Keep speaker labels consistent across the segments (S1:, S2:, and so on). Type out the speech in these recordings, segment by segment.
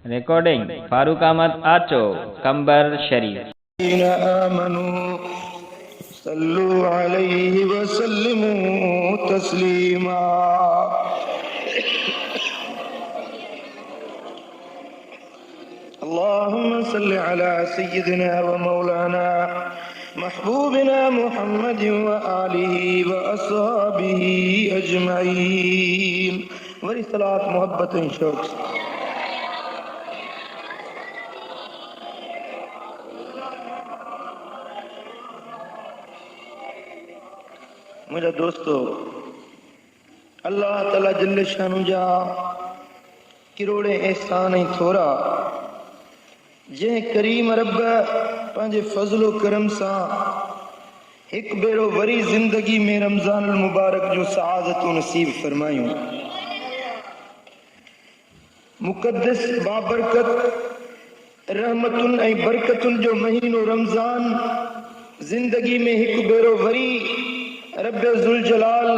S1: Recording Farooq Ahmad आचो, कंबर शरीफ।
S2: आमनू सल्लु अलैहि वसल्लिमू तस्लीमा। अल्लाहुम्मा सल्लि अला सय्यिदिना व मौलाना महबूबिना मुहम्मद व आलिहि व अस्हाबिहि अजमईन। वरी सलात मोहब्बत शौक से। मुझा दोस्तों, अल्लाह ताला जल्ले शानु जा किरोड़े एहसान ही थोरा जे करीम रब पंहिंजे फज़लो करम सां एक बेरो वरी जिंदगी में रमजान मुबारक जो सआदतूं नसीब फरमायूं। मुक़द्दस बाबरकत रहमतुन ऐं बरकतुन जो महीनो रमजान जिंदगी में एक बेरो वरी रब ज़ुल जलाल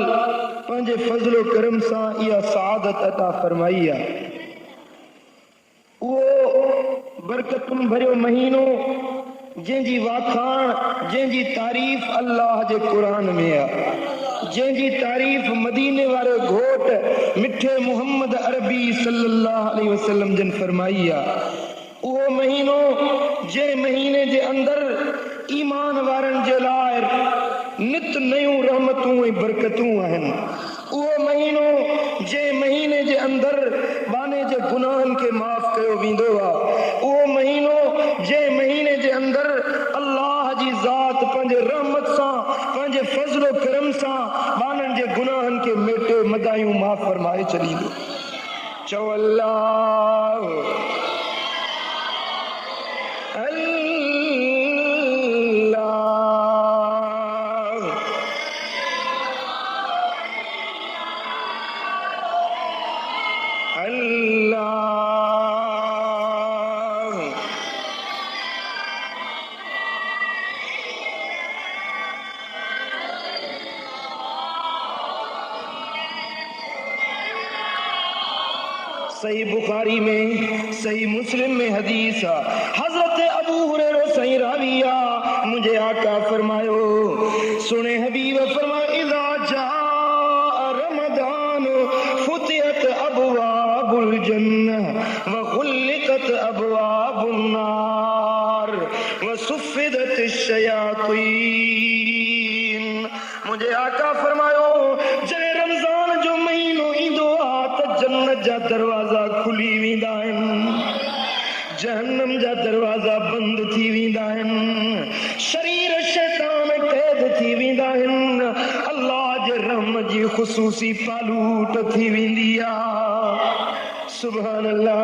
S2: पंहिंजे फज़लो करम सां इहा सआदत अता फरमाई आहे। उहो बरकतुन भरियो महीनो जंहिंजी वाखाण, जंहिंजी तारीफ़ अल्लाह जे क़ुरान में आहे, जंहिंजी तारीफ़ मदीने वारे घोट मिठे मुहम्मद अरबी सल्लल्लाहु अलैहि वसल्लम जन फरमाई आहे। उहो महीनो जंहिं महीने जे अंदर ईमान वारनि जे लाइ नित नयूं रहमतूं ऐं बरकतूं आहिनि। उहो महीनो जंहिं महीने जे अंदर बाने जे गुनाहनि खे माफ़ कयो वेंदो आहे। उहो महीनो जंहिं महीने जे अंदर अल्लाह जी ज़ात पंहिंजे रहमत सां, पंहिंजे फज़लो करम सां बाननि जे गुनाहनि खे मेटे मदायूं माफ़ फरमाए छॾींदो। चओ अल्लाह सही बुखारी में, सही मुस्लिम में हदीस है। हजरत अबू हुरैरा सही राविया मुझे आका फरमायो, सुने हबीब फरमाया, इज़ा जा रमज़ान फुतिहत अबवाबुल जन्नह व गुल्लिकत अबवाबुन नार व सुफ़िदत शयातीन। मुझे आका फरमायो, जॾहिं रमज़ान जो महीनो ईंदो आहे त जन्नत जा दरवाजा खुली वेंदा आहिनि, जहन्नम जा दरवाजा बंदि थी वेंदा आहिनि, शरीर शैतान कैद थी वेंदा आहिनि, अल्लाह जे रहमत जी ख़ुसूसी पालूट थी वेंदी आहे। सुभान अल्लाह।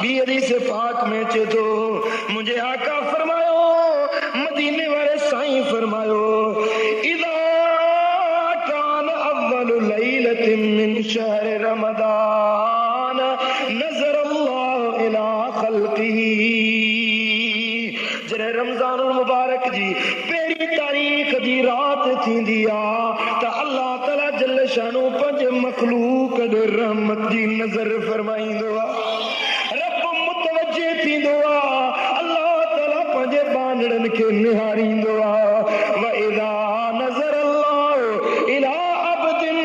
S2: ॿी हदीस पाक में अचे थो, मुंहिंजे आका फरमायो, मदीने वारे साईं फरमायो, इज़ा कान अव्वलु लैलतिन मिन शहर रमज़ान नज़र अल्लाह इला ख़ल्क़िही। जॾहिं रमज़ान मुबारक जी पहिरीं तारीख़ जी राति थींदी आहे त अल्लाह ताला जल शानो पंहिंजे मख़लूक ॾे रहमत जी नज़र फरमाईंदो आहे। रब मुतवजे थींदो आहे, अल्लाह ताला पंहिंजे बांदड़नि खे निहारींदो आहे। व इज़ा नज़र अल्लाह इला अब्दिन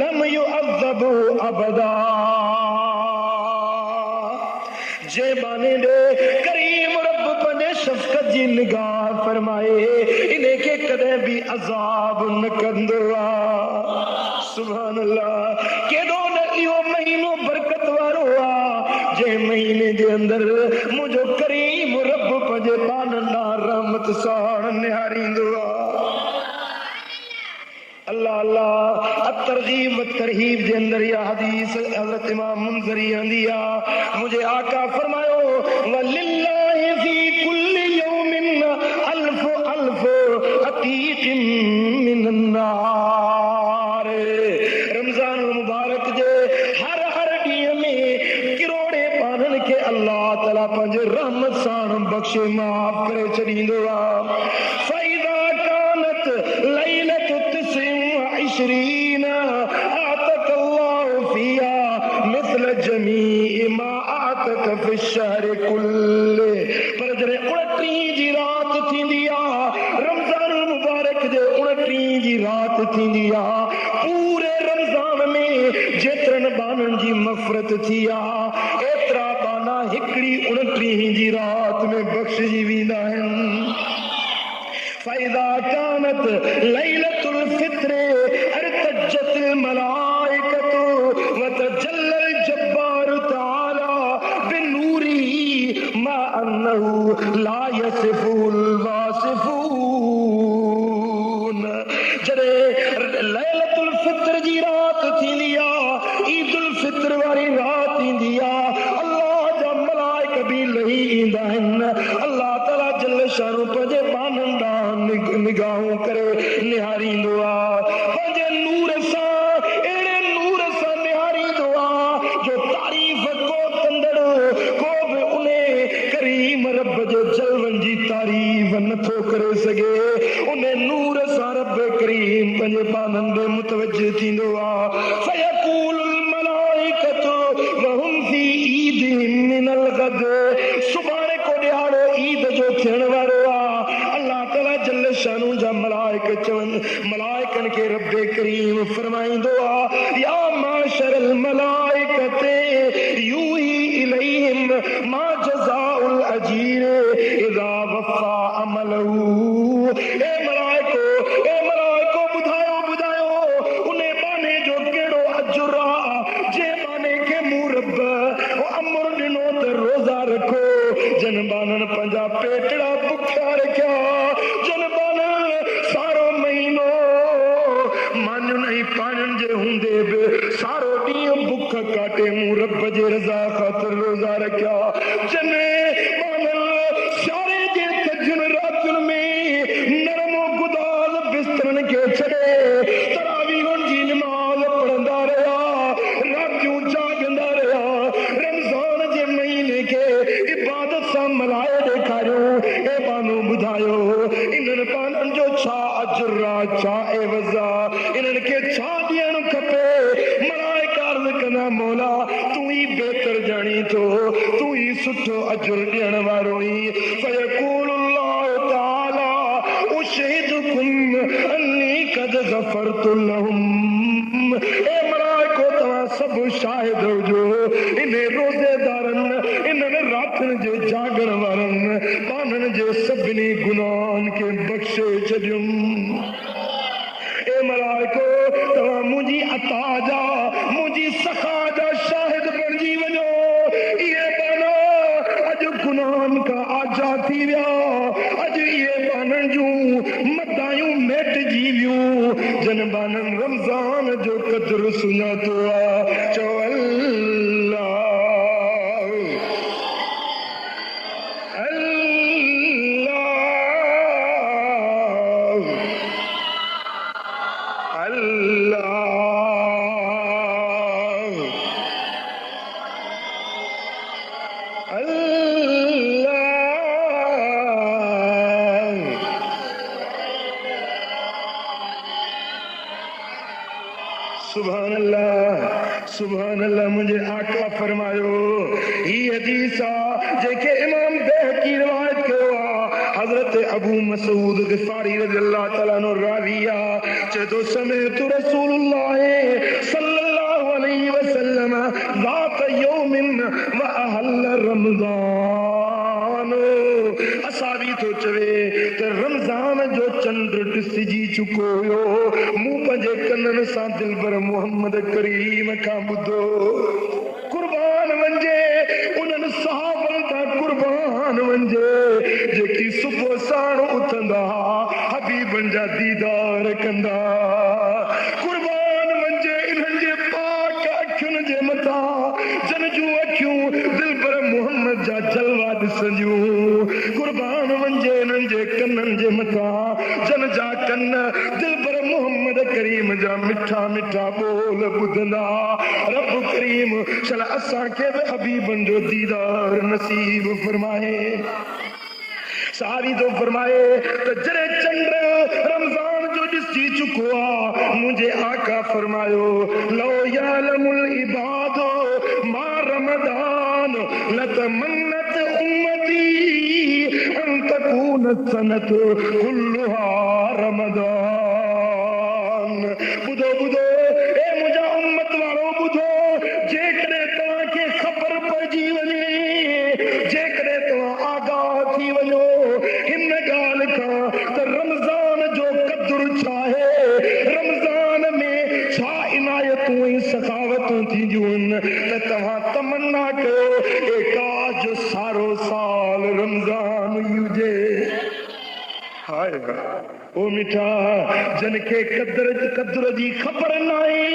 S2: लम युअज़्ज़बु अबदा। जे बाने ॾे करीम रब पंहिंजे शफ़क़त जी निगाह फरमाए, इनखे कॾहिं बि अज़ाब न कंदो आहे। सुभान अल्लाह। केॾो न इहो महीनो बरकत वारो आहे, जंहिं महीने जे अंदर मुंहिंजो करीम रब पंहिंजे बाननि ॾांहुं रहमत सां निहारींदो आहे। अल्लाह अल्लाह। तरगीब व तरहीब जे अंदर यह हदीस हज़रत इमाम मुंज़री आंदी आहे। मुझे आका फरमायो, वलिल्लाहि फी कुल्लि यौमिन अल्फ अल्फ अतीकिन मिनन नार। रमज़ान मुबारक जे हर हर ॾींहं में किरोड़े बाननि खे अल्लाह ताला पंहिंजे रहमत सां बख़्शे माफ़ करे छॾींदो आहे। फ़इज़ा कानत लैलतु तिस्इन व इशरीन आतक अल्लाह फिया मिस्ल जमीअ मा आतक फी शहर कुल्ले, पर जरे 29 जी रात थींदी आहे रमज़ान मुबारक जे 29 जी रात थींदी आहे, पूरे रमज़ान में जेतिरनि बाननि जी मफ़रत थी आहे एतिरा बाना हिकिड़ी 29 जी रात में बख़्शिजी वेंदा आहिनि। फ़इज़ा कानत लैलतुल फ़ित्र अर्तजतिल मलाइकतु व तजल्लल जब्बार तआला बिनूरिही मा अन्नहु ला यसिफुल वासिफून। जॾे लैलतुल फ़ित्र जी रात थींदी आहे, ईदुल फ़ित्र वारी रात ईंदी आहे, अल्लाह जा मलाइक बि लही ईंदा आहिनि। अल्लाह ताला जल शानो पंहिंजे बाननि ॾांहुं निगाहूं करे निहारींदो आहे, पंहिंजे नूर सां, अहिड़े नूर सां निहारींदो आहे जो तारीफ़ को कंदड़ को बि उन करीम रब जे जलवनि जी तारीफ़ नथो करे सघे। उन नूर सां रब करीम पंहिंजे बाननि ॾे मुतवज्जो थींदो आहे। फयक़ूलुल मलाइकतु वहुम फी ईदिहिम मिनल गद, सुभाणे को ॾियारो ईद जो थियण वारो आहे। अल्लाह ताला जल शानू जा मलाइक चवनि, मलाइकनि खे रब करीम फरमाईंदो आहे या माशरल मलाइकते यूही इलैहिम मा जज़ाउल अजीर इज़ा वफ़ा अमलहू। ए मलाइको ॿुधायो उन्हे बाने जो कहिड़ो अजुर आहे जे बाने खे मूं रब अमर ॾिनो त रोज़ा रखो, जन बाननि पंहिंजा पेटड़ा बुखिया रखिया, जन बाननि सारो महीनो मानियुनि ऐं पाणियुनि जे हूंदे बि सारो ॾींहुं बुख काटे मूं रब जे रज़ा ख़ातिर रोज़ा रखिया, जन बाननि सियारे जे थधियुनि रातियुनि में नरमो गुदाल बिस्तरनि खे छॾे तरावीहुनि जी निमाज़ पढ़ंदा रहिया, रातियूं जाॻंदा रहिया, रमज़ान जे महीने खे इबादत सां मल्हाए ॾेखारियो। ए बानो ॿुधायो इन्हनि बाननि जो छा अजुर आहे, छा एवज़ आहे, इन्हनि खे छा ॾियणु खपे। मलाइका अर्ज़ कंदा मौला तूं ई बहितर ॼाणी थो, तूं ई सुठो अजुर ॾियण वारो ई। फयक़ूलुल्लाहु तआला उशहिदुकुम अन्नी क़द ग़फ़रतु लहुम। ए मलाइको तव्हां सभु शाहिद हुजो, इन रोज़ेदारनि, इन्हनि रातिनि जे जागण वारनि बाननि जे सभिनी गुनाहनि खे बख़्शे छॾियुमि। ए मलाइको तव्हां मुंहिंजी अता जा, मुंहिंजी सखा जा शाहिद बणिजी वञो। इहे बाना अॼु गुनाहनि खां आज़ाद थी विया, अॼु इहे बाननि जूं मदायूं मेटिजी वियूं, जन बाननि रमज़ान जो क़द्र सुञातो आहे। चओ अल्लाह सुभान अल्लाह। मुझे आका फरमायो ही हदीस जेके इमाम बैहकी रिवायत कयो आहे, हजरत अबू मसूद ग़िफ़ारी रज़ियल्लाहु तआला अन्हु रावी आहे, चतो समिअतु रसूलुल्लाह सल्लल्लाहु अलैहि वसल्लम ज़ात यौमिन व अहल रमज़ान। असाबी तो चवे त रमज़ान जो चंड ॾिसिजी चुको हुयो, मूं पंहिंजे कननि सां दिलबर मोहम्मद करीम खां ॿुधो। कुर्बान वञे उन्हनि सहाबनि तां कुर्बान वञे जेकी सुबुह साण उथंदा हबीबनि जा दीदार कंदा। कुर्बान वञे इन्हनि जे पाक अखियुनि जे मथां जन जूं अखियूं दिलबर मोहम्मद जा जलवा ॾिसंदियूं। कुर्बान वञे इन्हनि जे कननि जे मथां जन जा कन दिलबर मोहम्मद करीम जा मिठा मिठा ॿोल ॿुधंदा। रब करीम चल असांखे बि हबीबनि जो दीदार नसीब फरमाए। सारी तो फरमाए तो जरे चंड रमजान जो ॾिसी चुको आहे, मुंहिंजे आका फरमायो लो यालमुल इबाद मा रमदान लत तमन्नत उम्मती अन तकून सनत कुल्लुहा रमदान। बुधो बुधो ए मुझा उम्मत वालो बुधो, जेकरे तव्हां खे ख़बर पइजी वञे, जेकरे तव्हां आगाह थी वञो हिन ॻाल्हि खां त रमज़ान जो क़दुरु छा आहे, रमज़ान में छा इनायतूं ऐं सखावतूं थींदियूं आहिनि, त तव्हां तमन्ना कयो ए काश जो सारो साल रमज़ान हुजे। हाय ओ मिठा जन खे क़दुर जी ख़बर न आहे,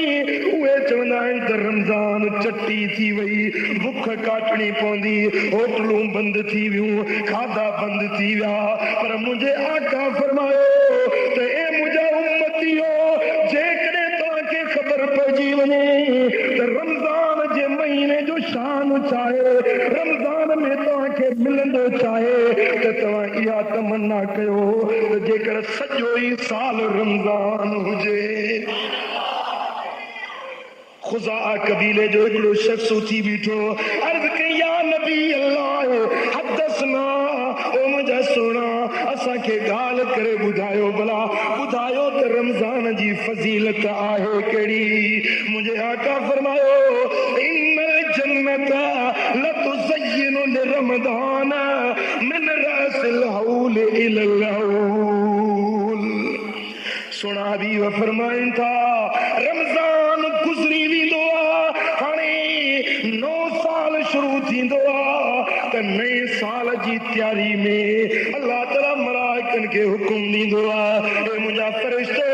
S2: उहे चवंदा आहिनि त रमज़ान चटी थी वई, बुख काटणी पवंदी, होटलूं बंदि थी वियूं, खाधा बंदि थी विया। पर मुंहिंजे आका फरमायो त ए मुंहिंजा उम्मतियो, जेकॾहिं तव्हांखे ख़बर पइजी वञे त रमज़ान जे महीने जो शान छा आहे, रमज़ान में तव्हांखे मिलंदो छा आहे, त तव्हां इहा तमन्ना कयो त जेकर सॼो ई साल रमज़ान हुजे। खुज़ा कबीले जो हिकिड़ो शख्स उथी बीठो, अर्ज़ कई या नबी अल्लाह हदसना, ओ मुंहिंजा सोना असांखे ॻाल्हि करे ॿुधायो, भला ॿुधायो त रमज़ान जी फज़ीलत आहे कहिड़ी। मुंहिंजे आका फरमायो इन्नल जन्नत लतुज़य्यिनु लिरमज़ान मिन रअसिल हौल इलल हौल। सुना भी व फरमाइन था रमज़ान गुज़री वेंदो आहे, हाणे नओं साल शुरू थींदो आहे, त नए साल जी तयारी में अल्लाह ताला मलाइकनि खे हुकुम ॾींदो आहे, ए मुंहिंजा फ़रिश्तो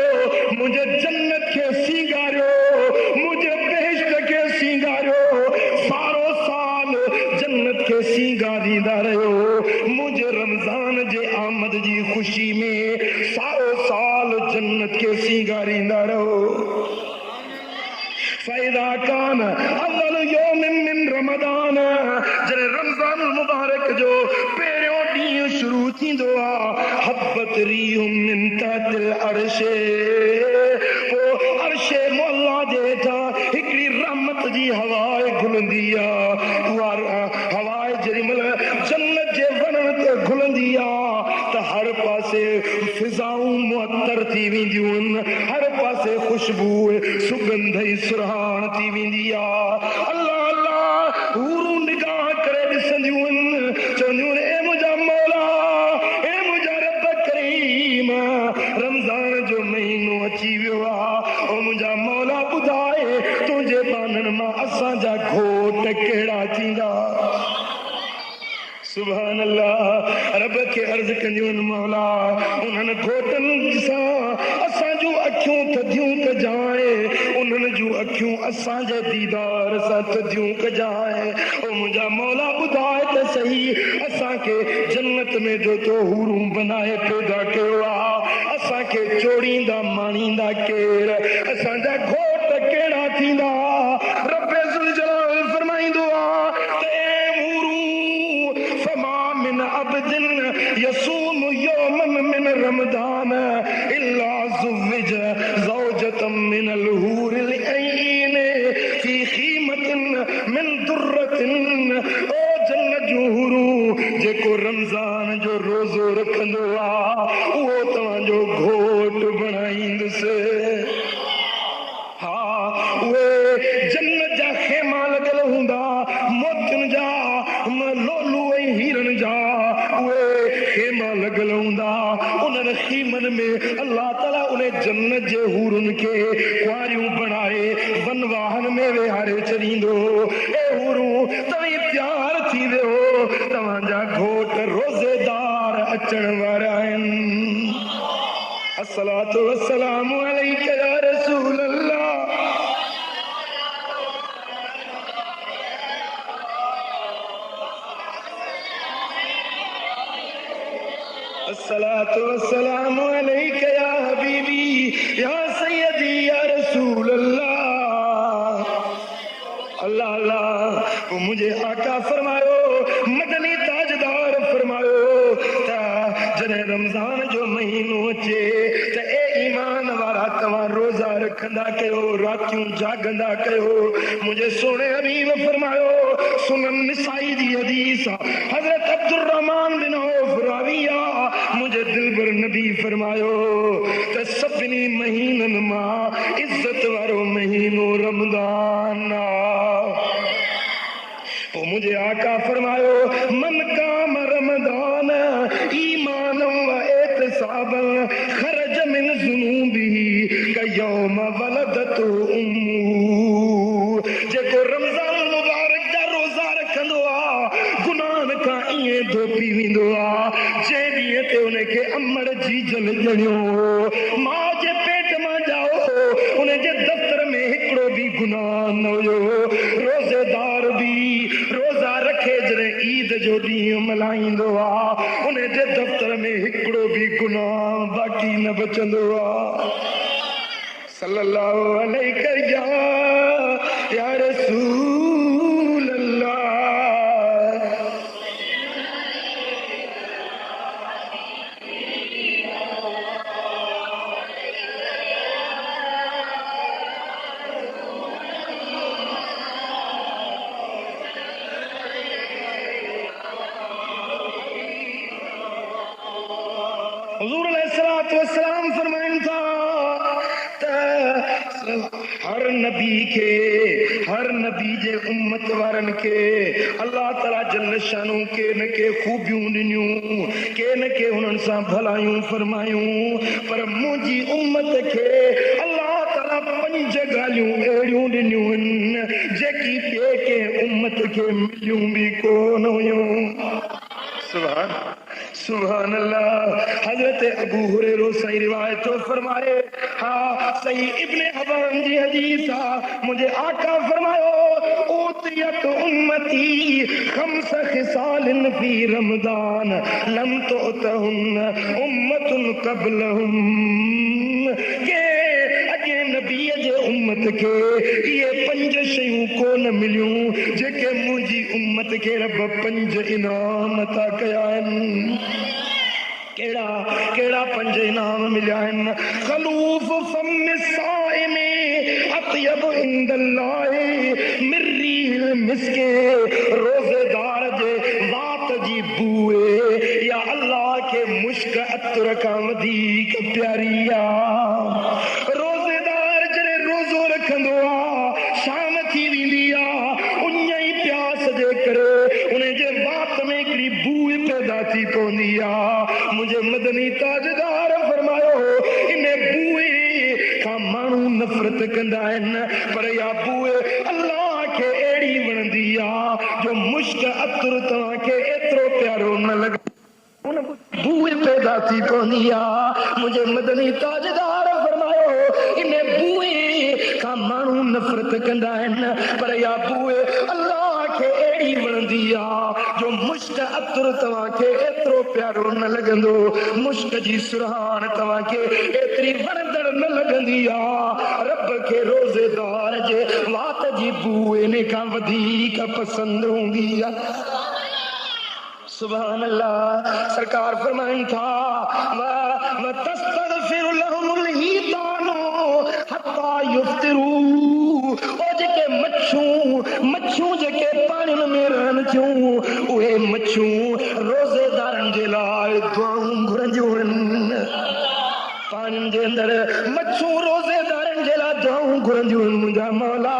S2: मुंहिंजे जन्नत खे सींगारियो, मुंहिंजे बेहिश्त खे सींगारियो, सारो साल जन्नत खे सींगारींदा रहियो, मुंहिंजे रमज़ान जे आमद जी ख़ुशी में सारो साल जन्नत के सींगारींदा रहो। फ़ैज़ा कान अव्वल यौम मिन रमज़ान, जॾहिं रमज़ान मुबारक जो पहिरियों ॾींहुं शुरू थींदो आहे, हब्बत रीहुम मिन तहतिल अर्श, पोइ अर्श मौला जे हेठां हिकिड़ी रहमत जी हवा घुलंदी आहे। उहा हवा जेॾी महिल जन्नत जे वणनि ते घुलंदी आहे त हर पासे फिज़ाऊं मुअत्तर थी वेंदियूं आहिनि, हर पासे ख़ुशबू सुगंध ई सुरहान थी वेंदी आहे। अल्लाह अल्लाह हूरूं निगाह करे ॾिसंदियूं आहिनि, चवंदियूं आहिनि ए मुंहिंजा मौला, ए मुंहिंजा रब करीम, रमज़ान जो महीनो अची वियो आहे, ओ मुंहिंजा मौला ॿुधाए तुंहिंजे बाननि मां असांजा घोट कहिड़ा थींदा। सुभान अल्लाह, रब खे अर्ज़ कंदियूं आहिनि मौला उन्हनि घोटनि सां असां जूं अखियूं थधियूं कजाए, उन्हनि जूं अखियूं असांजे दीदार सां थधियूं कजाए। ओ मुंहिंजा मौला ॿुधाए त सही, असांखे जन्नत में जो तो हूरूं बनाए पैदा कयो आहे, असांखे चोड़ींदा माणींदा केरु, असांजा घोट कहिड़ा थींदा। रब ज़ुल जलाल फरमाईंदो आहे त ए अब्दिन यसूम यौमन मिन रमज़ान इल्ला ज़ुव्विज ज़ौजतम मिनल हूरिल ऐन फी ख़ीमतिन मिन दुर्रतिन। ओ जन्नत जूं हूरूं जेको रमज़ान जो रोज़ो रखंदो आहे, उहो तव्हांजो घोट बणाईंदुसि। हा, उहे जन्नत जा खेमा लॻल हूंदा, मोतियुनि जा, लोलू ऐं हीरनि जा उहे खेमा लॻल हूंदा। उन्हनि खीमनि में अल्लाह ताला उन जन्नत जे हूरुनि खे कुआरियूं बणाए वनवाहन में वेहारे छॾींदो। ए हूरूं तव्हीं तयार थी वियो, तव्हांजा घोट रोज़ेदार अचण वारा आहिनि। अस्सलातु वस्सलामु अलैका या रसूल अल्लाह। अस्सलातु वस्सलामु अलैका या हबीबी या सय्यदी या रसूल अल्लाह। अल्लाह अल्लाह, मुझे आका फरमायो, मदनी ताजदार फरमायो त जॾहिं रमज़ान जो महीनो अचे त ए ईमान वारा तव्हां रोज़ा रखंदा कयो, रातियूं जागंदा कयो। मुंहिंजे सोणे हबीब फरमायो सुनन निसाई दी हदीस हजरत अब्दुल रहमान बिन औफ राविया मुझे दिलबर नबी फरमायो त सभिनी महीनन मां इज्जत वारो महीनो रमजान तो मुझे आका फरमायो मन काम रमजान ईमान व एहतिसाबन खरज मिन ज़ुनूबिही कयौम वलदतु उम्मू जेको रमजान मुबारक जा रोजा रखंदो आ गुनाहन का इए धोपी विंदो आ जे ॾींहं ते उनखे अमड़ जी जल ॼणियो मां जे पेट मां जाओ उन जे दफ़्तर में हिकिड़ो भी गुनाह न हुयो रोज़ेदार भी रोजा रखे जॾहिं ईद जो ॾींहुं मल्हाईंदो आहे उन जे दफ़्तर में हिकिड़ो भी गुनाह बाक़ी न बचंदो आहे सल्लल्लाहु अलैहि या रसूल अल्लाह हुजूर अलैहिस्सलातु वस्सलाम फरमाइन था हर नबी जे उम्मत वारन के अल्लाह ताला जल्ल शानू के न के खूबियूं ॾिनियूं के न के हुननि सां भलायूं फरमायूं पर मुंहिंजी उम्मत खे अल्लाह ताला 5 ॻाल्हियूं अहिड़ियूं ॾिनियूं आहिनि जेकी ॿिए के उम्मत खे मिलियूं बि कोन हुयूं सुभान अल्लाह हजरत अबू हुरैरा सही रिवायत फरमाए हाँ सही इब्ने हब्बान जी हदीस मुझे आका फरमायो उतियत उम्मती खम्स खिसालिन फी रमजान लम तुतहुन उम्मतुन क़ब्लहुम के अगे नबी जे उम्मत के ये 5 शयूं कोन मिलियूं जेके मुंहिंजी उम्मत के रब 5 इनाम अता कया आहिनि केड़ा केड़ा 5 इनाम मिलिया आहिनि खलूफ फम साइमे अतयब इंदल्लाह मिर्रील मिस्के रोजेदार जे वात जी बूए या अल्लाह के मुश्क अतर का वधीक प्यारी आ रोजेदार जरे रोजो रखंदो आ शाम थी वेंदी आ उन्ही प्यास जे करे उन जे वात में हिकिड़ी बूए पैदा थी पवंदी आ मुझे मदनी ताजदार फरमायो इन बूए खां माण्हू नफ़रत कंदा आहिनि पर या बूए अल्लाह खे अहिड़ी वणंदी आ जो मुश्क अतर तव्हांखे एतिरो प्यारो न लॻे उन बूए पैदा थी पवंदी आ मुझे मदनी ताजदार फरमायो इन बूए खां माण्हू नफ़रत कंदा आहिनि पर या बूए अल्लाह खे अहिड़ी वणंदी आ जो मुश्क अतर तव्हांखे एतिरो प्यारो न लॻंदो मुश्क जी सुराण तव्हांखे एतिरी वणंदड़ न लॻंदी आ रब खे रोज़ेदार जे वात जी बूए इन खां वधीक पसंदि हूंदी आ सुभान अल्लाह सरकार फरमाइन था व तस्तगफिर लहुमुल हीतानु हत्ता युफ्तिरू ओ जेके मच्छू जेके पानी में रहन थियूं उहे मच्छू रोज़ेदारनि जे लाइ दुआऊं घुरंदियूं आहिनि पानी जे अंदर मच्छू रोज़ेदारनि जे लाइ दुआऊं घुरंदियूं आहिनि मुंहिंजा मौला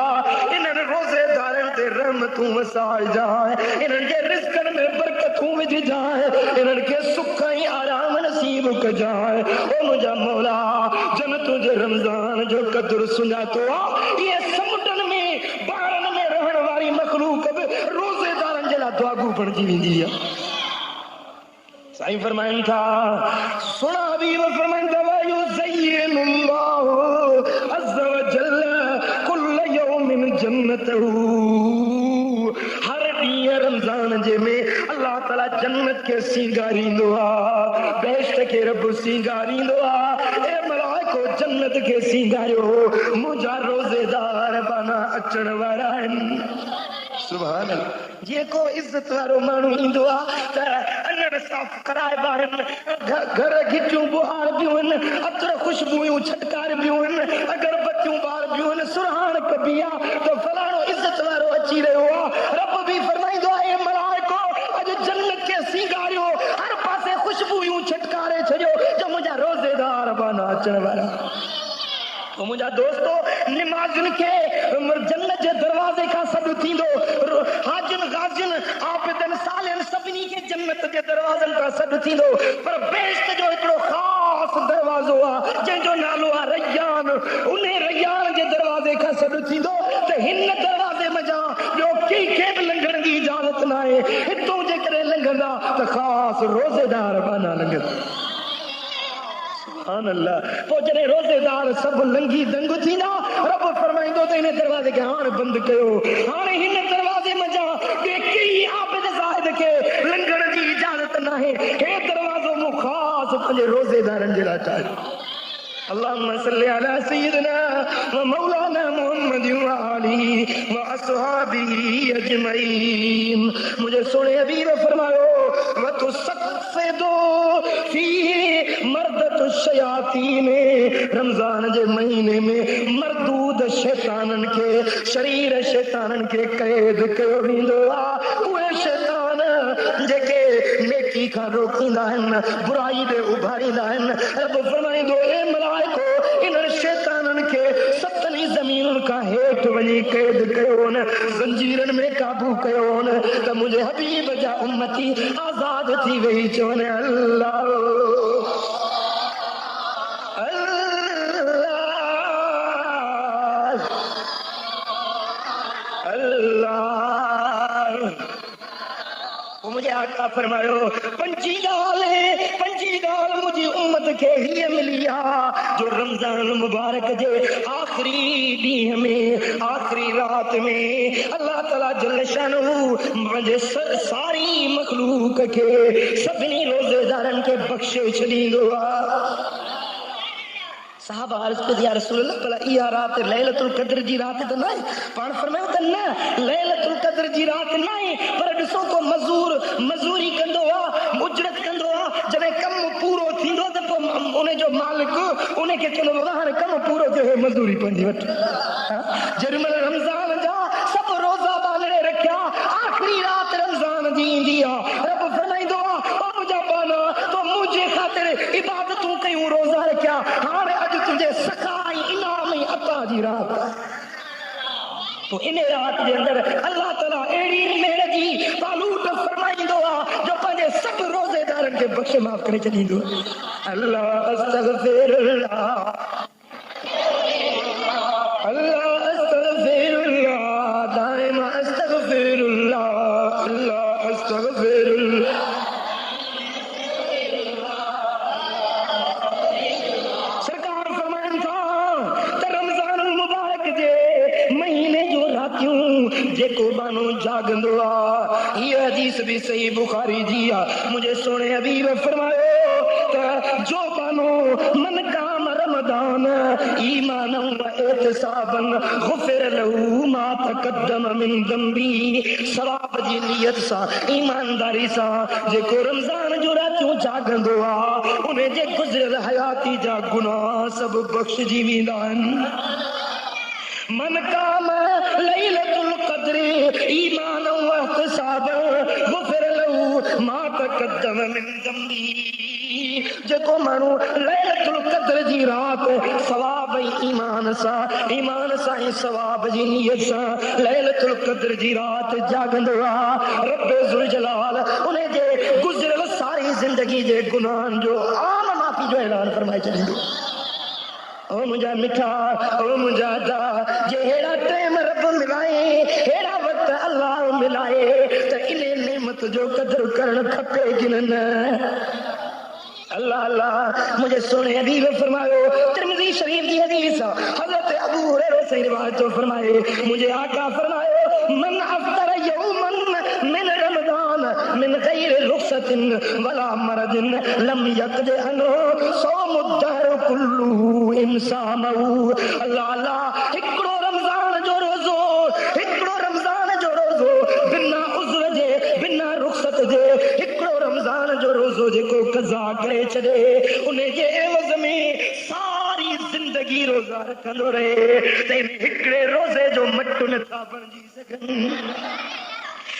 S2: इन्हनि रोज़ेदारनि ते रहमतूं वसाए जाए इन्हनि जे रिज़्क़नि में बरकतूं विझ जाए इन्हनि खे सुख ऐं आराम नसीब कजाए ओ मुंहिंजा मौला जन्नत जे रमज़ान जो क़दुरु सुञातो आहे इहे समुंडनि में बारनि में रहण वारी मख़लूक बि रोज़ेदारनि जे लाइ दुआगू बणिजी वेंदी आहे साईं फरमाइनि था सुणा हबीब फरमाइनि था युज़य्यिनुल्लाहु अज़्ज़ व जल्ल कुल्ल यौमिन जन्नतहू हर ॾींहुं रमज़ान जे में अल्लाह ताला जन्नत खे सींगारींदो आहे बेश्त खे रब सींगारींदो आहे ए मलाइको जन्नत खे सींगारियो मुंहिंजा रोज़ेदार पाना अचण वारा आहिनि सुभान अल्लाह जेको इज्जत वारो माण्हू ईंदो आहे त अनड़ साफ़ कराइबा आहिनि घर घिटियूं बुहार बियूं आहिनि अतर ख़ुशबूयूं छटकार बियूं आहिनि अगरबत्तियूं ॿार बियूं आहिनि सुरहाण कबी आहे त फलाणो इज्जत जन्नत वारो अची रहियो आहे। रब बि फरमाईंदो आहे मलाइको अॼु जन्नत खे सींगारियो, हर पासे ख़ुशबूयूं छिटकारे छॾियो जो मुंहिंजा रोज़ेदार बाना अचण वारा। मुंहिंजा दोस्तो, निमाज़ुनि खे जन्नत जे दरवाज़े खां सॾु थींदो, हाजिन गाजिन आबिदन सालिन सभिनी खे जन्नत जे दरवाज़नि खां सॾु थींदो, पर बेश्त जो हिकिड़ो ख़ासि दरवाज़ो आहे जंहिंजो नालो आहे रैयान। उन रैयान जे दरवाज़े खां सॾु थींदो त हिन दरवाज़े मज़ा ॿियो कंहिंखे बि लंघण जी इजाज़त न आहे। हितां जेकॾहिं लंघंदा त ख़ासि रोज़ेदार बाना लंघंदा। सुभान अल्लाह। पोइ जॾहिं रोज़ेदार सभु लंघी दंग थींदा, रब फरमाईंदो त हिन दरवाज़े खे हाणे बंदि कयो। हाणे हिन दरवाज़े मज़ा ॿिए कंहिं आबिद ज़ाहिद खे लंघण जी इजाज़त न आहे। हे दरवाज़ो मूं ख़ासि पंहिंजे रोज़ेदारनि जे लाइ ठाहियो। अल्लाहुम्मा सल्ली अला सय्यिदिना व मौलाना मुहम्मद व आलिहि व अस्हाबिही अजमईन। मुझे सोने हबीब फरमायो व तुसफ़िदु फी मर्दतु शयातीन। रमज़ान जे महीने में मरदूद शैताननि खे, शरीर शैताननि खे क़ैद कयो वेंदो आहे। उहे शैतान जेके नेकी खां रोकींदा आहिनि, बुराई ॾे उभारींदा आहिनि। रब फरमाईंदो ए मलाइको इन्हनि शैताननि खे सतनी ज़मीनुनि खां हेठि वञी क़ैद कयो न, ज़ंजीरनि में काबू कयो न, त मुंहिंजे हबीब जा उम्मती आज़ाद थी वई। चवनि अल्लाह मुझे आका फरमायो पंजी गाल मुझी उम्मत के हीअ मिली आहे जो रमज़ान मुबारक जे आखिरी ॾींहं में, आखिरी रात में अल्लाह ताला जल शानहू मुंहिंजे सारी मखलूक खे, सभिनी रोज़ेदारनि खे बख़्शे छॾींदो आहे। साहब अर्ज़ कयो या रसूल अल्लाह, भला इहा राति लैलतुल क़द्र जी राति त न आहे? पाण फरमायो त न, लैलतुल क़द्र जी राति न आहे, पर ॾिसो को मज़ूरी कंदो आहे, उजरत कंदो आहे। जॾहिं कमु पूरो थींदो त पोइ उन जो मालिक उनखे चवंदो बाबा हाणे कमु पूरो थियो, हे मज़ूरी पंहिंजी वटि। जेॾीमहिल रमज़ान जा सभु रोज़ा बांधणे रखिया, आख़िरी राति रमज़ान जी ईंदी आहे, रब फरमाईंदो आहे ओ मुंहिंजा बाना तो मुंहिंजे ख़ातिर इबादतूं कयूं, रोज़ा रखिया, हाणे अॼु तुंहिंजे सखा ऐं इनाम ऐं अता जी राति। पोइ इन राति जे अंदरि अल्लाह ताला अहिड़ी मेहर जी तालूट फरमाईंदो आहे जो पंहिंजे सभु रोज़ेदारनि खे बख़्शे माफ़ करे छॾींदो। अल्लाह अस्तग़फिरुल्लाह, अल्लाह अस्तग़फिरुल्लाह, दाइमा अस्तग़फिरुल्लाह, अल्लाह अस्तग़फिरुल्लाह। जेको बानो जागंदो आहे, ये हदीस भी सही बुखारी जी आहे। मुझे सोने हबीब फरमायो त जो बानो मन काम रमदान ईमान व एहतिसाबन गुफिर लहू मा तक़द्दम मिन ज़ंबी। सवाब जी नियत सां, ईमानदारी सां जेको रमज़ान जो रातियूं जागंदो आहे, उन जे गुज़िरियल हयाती जा गुनाह सभु बख़्शजी वेंदा आहिनि। मन काम लैलतुल क़द्र ईमान व इहतिसाब गुफिर लहू मा तक़द्दम मिन ज़ंबी। जेको माण्हू लैलतुल क़द्र जी राति सवाब ऐं ईमान सां ऐं सवाब जी नियत सां लैलतुल क़द्र जी राति जागंदो आहे, रब ज़ुल जलाल उन जे गुज़िरियल सारी ज़िंदगी जे गुनाहनि जो आम माफ़ी जो ऐलान फरमाए छॾींदो। ओ मुंहिंजा मिठा, ओ मुंहिंजा दा, जे हेड़ा टाइम रब मिलाए, हेड़ा वक़्त अल्लाह मिलाए त इन नेमत जो क़दर करणु खपे कि न? अल्लाह अल्लाह। मुझे सोने हबीब फरमायो, तिरमिज़ी शरीफ की हदीस हज़रत अबू हुरैरा से रिवायत तो फरमाए, मुझे आका फरमायो मन अफ्तर यौमन मिन रमज़ान मिन गैर रुख़सतिन वला मरदिन लम यक़द अनो सौम दहर कुल्लु इंसानहु। अल्लाह अल्लाह, हिकिड़ो रमज़ान जो रोज़ो, हिकिड़ो रमज़ान जो रोज़ो बिना उज़्र जे, बिना रुख़सत जे, हिकिड़ो रमज़ान जो रोज़ो जेको क़ज़ा करे छॾे, उन जे एवज़ में सारी ज़िंदगी रोज़ा रखंदो रहे ते हिकिड़े रोज़े जो मटु नथा बणजी सघनि।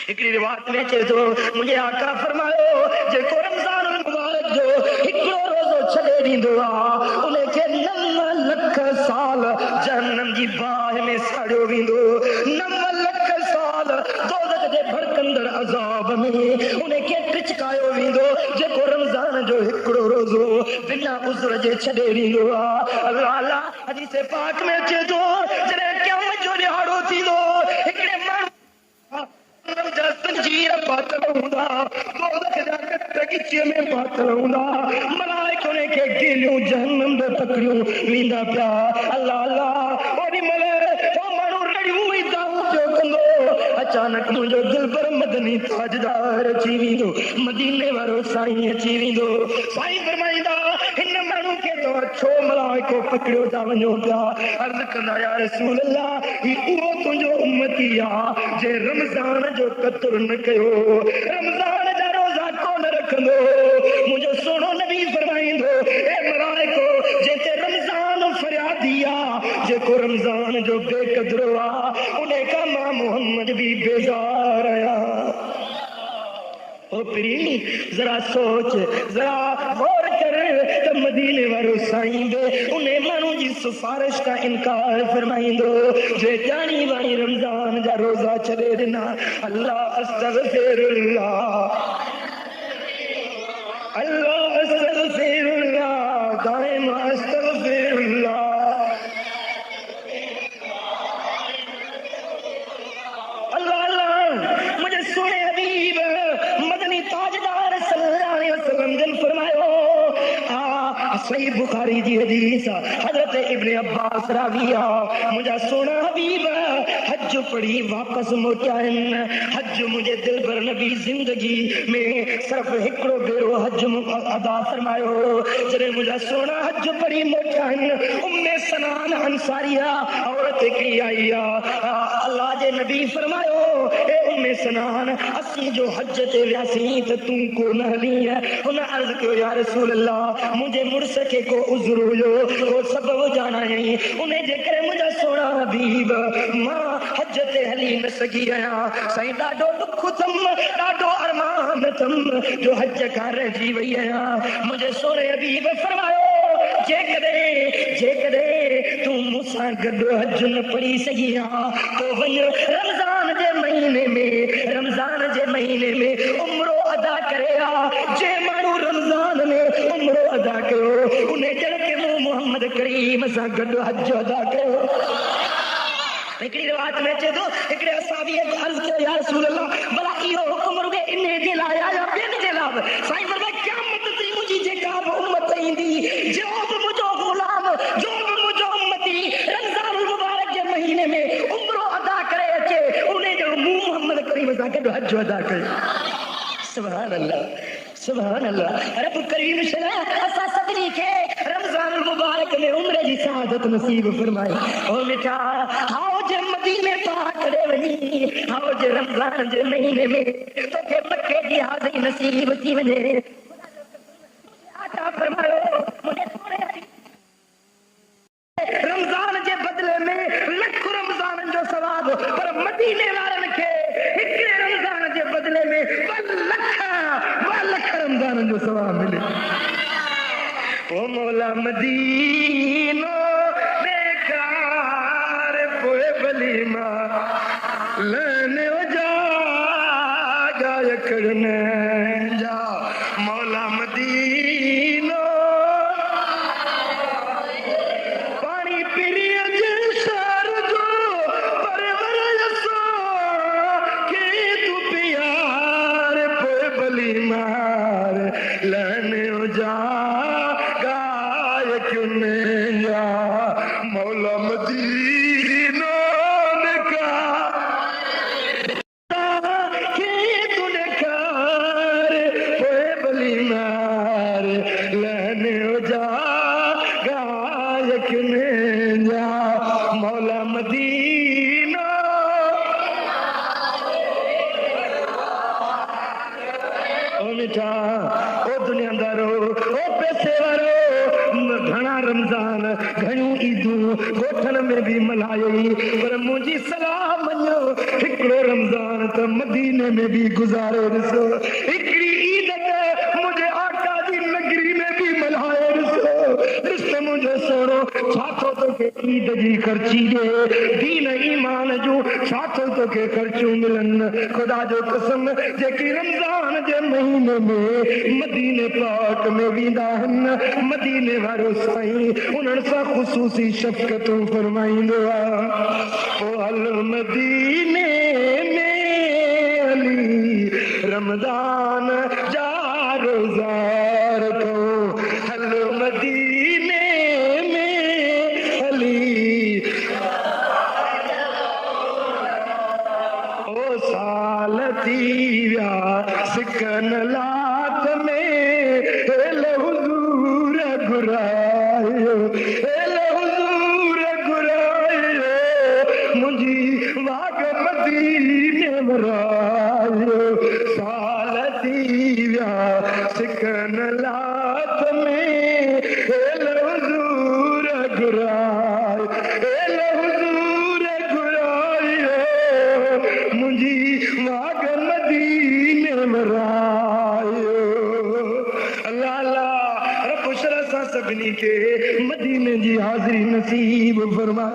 S2: हिकिड़ी रिवायत में चए थो मुंहिंजे आका फरमायो जेको रमज़ान मुबारक जो हिकिड़ो रोज़ो छॾे ॾींदो आहे उनखे 9 लख साल जहन्नम जी बाहि में साड़ियो वेंदो। 9 लख साल दोज़ख जे भड़कंदड़ अज़ाब में उनखे टिचकायो वेंदो जेको रमज़ान जो हिकिड़ो रोज़ो बिना उज़र जे छॾे ॾींदो आहे। अल्लाह अल्लाह हदीस पाक में अचे थो जॾहिं क़यामत जो ॾिहाड़ो थींदो हिकिड़े माण्हू जंजीर पातल हूंदा दोज़ख जा कट में पातल हूंदा मलाइका ने के गिलियूं जहन्नम दे पकड़ियूं वेंदा पिया। अल्लाह अल्लाह ओडी मले तो माण्हू रड़ियूं ई दाऊ जो कंदो अचानक मुंहिंजो दिल पर मदनी ताजदार अची वेंदो मदीने वारो साईं अची वेंदो। साईं फरमाईंदा हिन माण्हू खे तो छो मलाइको पकड़ियो था वञो पिया। अर्ज़ कंदा या रसूल अल्लाह ही उहो तुंहिंजो उम्मती आहे जे रमज़ान जो कतुर न कयो रमज़ान जा रोज़ा कोन रखंदो। मुंहिंजो सोनो नबी फरमाईंदो ए मलाइको जेते रमज़ान फरियादी आहे जेको रमज़ान जो बेक़दरो आहे उन खां मां मोहम्मद भी बेज़ार आहियां। ओ पीरी जरा सोच जरा गौर कर त मदीने वारो साईं बे उन्हें माण्हू जी सिफारिश का इनकार फरमाईंदो जे जानी वाणी रमज़ान जा रोज़ा छॾे ॾिना। अल्लाह अस्तगफिरुल्लाह अल्लाह अस्तगफिरुल्लाह दाइम अस्तगफिरुल्लाह। अल्लाह अल्लाह मुझे सुने हबीब मदनी ताजदार सल्लल्लाहु अलैहि वसल्लम ने फरमायो सही बुखारी जी हदीस हजरत इब्ने अब्बास राविया मुझा सोना हबीब हज पढ़ी वापस मोटाइन। हज मुझे दिल भर नबी जिंदगी में सिर्फ हिकड़ो भेरो हज अदा फरमायो जरे मुझा सोना हज पढ़ी मोटाइन। उम्मे सनान अंसारिया औरत की आई अल्लाह जे नबी फरमायो ए उम्मे सनान असी जो हज ते व्यासी त तू को न हली है। उन अर्ज कयो या रसूल अल्लाह मुझे मुर्स के को उज़्र हुयो को सबब जाना है उन्हें जेकर मुझा सोना हबीब मां हज ते हली न सगी आया साईं ॾाढो दुख थम ॾाढो अरमान थम जो हज खां रहिजी वई आया। मुझे सोने हबीब फरमायो जेकॾहिं तूं मूंसां गॾु हज न पढ़ी सघी तो वञ रमज़ान जे महीने में उम्रो अदा करे जे माण्हू रमज़ान में उम्रो अदा कयो उन जड़ के मोहम्मद करीम सां गॾु हज अदा कयो। हिकिड़ी रिवायत में अचे थो हिकिड़े असाबी अर्ज़ कयो या रसूल अल्लाह भला इहो हुकुम रुॻो इन जे लाइ या ॿियनि जे लाइ। साईं फरमाए क़यामत ते मुंहिंजी जेका बि उम्मत ईंदी जो बि मुंहिंजो ग़ुलाम जो बि मुंहिंजो उम्मती रमज़ान मुबारक जे महीने में उम्रो अदा करे अचे उन जो मूं मोहम्मद करीम सां गॾु हज अदा कयो। सुभान अल्लाह सुभान अल्लाह। रब करीम शला असा सदरी के रमज़ान मुबारक में उम्र जी सआदत नसीब फरमाए। ओ मिठा आओ जे मदीने पाक रे वनी आओ जे रमज़ान जे महीने में तो के मक्के जी हाज़री नसीब थी वने। आका फरमायो मुझे सोने रमज़ान जे बदले में लख रमज़ान जो सवाब पर मदीने वारन के हिकड़े रमज़ान जे बदले में लख रमज़ान जो सवाब मिले। ओ मौला मदीनो बेकार पोए बली मां लेने जा गाय करने जा मौला मदीनो पानी पिरिय जे सर जो परवर सो के तू प्यार पोए बली मार लेने जा गाय क्यों जा मौला मदीनो ने कहा के तूने कर पोए बली मार लेने जा गाय क्यों जा मौला मदीनो। ओ मिठा ओ दुनियादारो ओ पैसे वारो घना रमज़ान घणियूं ईदूं ॻोठनि में बि मल्हाई, पर मुंहिंजी सलाह मञो, हिकिड़ो रमज़ान त मदीने में बि गुज़ारे ॾिसो, हिकिड़ी ईद त मुंहिंजे आका जी नगरी में बि मल्हाए ॾिसो। मुंहिंजो सोणो छा थो तोखे ईद जी ख़र्ची ॾे, दीन ईमान जूं छा थो तोखे ख़र्चियूं मिलनि। ख़ुदा जो कसम, जेकी रमज़ान जे महीने में मदीने पाक में वेंदा आहिनि, मदीने वारो साईं उन्हनि सां ख़ुसूसी शफ़क़तूं फरमाईंदो आहे। ओ हल मदीने में अली रमज़ान जा रोज़ा रखो, हल मदीने में अली। ओ साल थी विया सिकन लात में, हेले हुजूर घुरायो, हेले हुजूर घुरायो, मुंहिंजी वाग मदीने वरायो। साल थी विया सिकन लात में, हेले हुजूर घुरायो, हेले हुजूर घुरायो, मुंहिंजी वाग मदीने वरायो। अल्लाह अल्लाह रब शरह सां सभिनी खे मदीने जी हाज़िरी नसीब फरमा।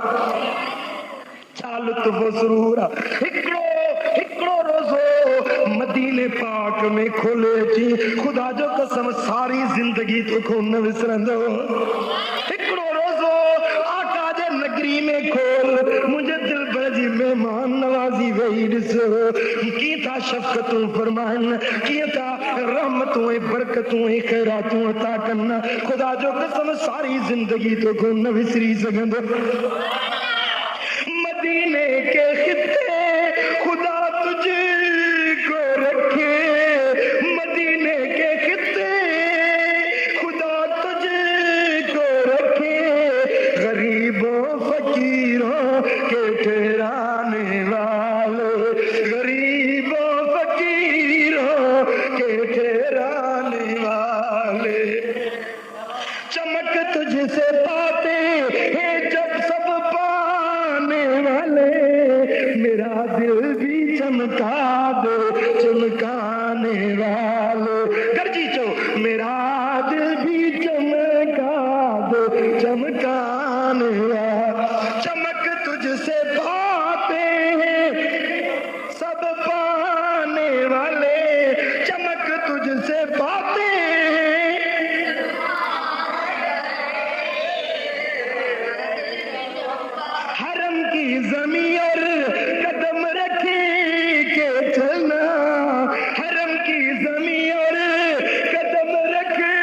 S2: छा लुत्फ़ सुरूर हिकिड़ो रोज़ो मदीने पाक में खोले अची, ख़ुदा जो कसम सारी ज़िंदगी तोखे न विसरंदो। हिकिड़ो रोज़ो आका जे नगरी में खोल, मुंहिंजे दिल भर जी महिमान नवाज़ी वेही ॾिस, कीअं था शफ़क़तूं फरमाइनि, कीअं था रहमतूं ऐं बरकतूं ऐं ख़ैरातूं अता कनि। ख़ुदा जो कसम सारी ज़िंदगी तोखे न विसरी सघंदो। मदीने के खिते खुदा तुझको रखे, मदीने के खिते खुदा तुझको रखे, गरीबों फकीरों के ठहराने वाले, गरीबों फकीरों के ठहराने वाले। चमक तुझसे पाते हैं जब सब मेरा दिल भी चमका दो चमकाने वाले, गर्जी चो मेरा दिल भी चमका दो चमकाने वाले। चमक तुझसे पाते हैं सब पाने वाले, चमक तुझसे पाते हरम की ज़मीन और कदम रखे के चलना, हरम की ज़मीन और कदम रखे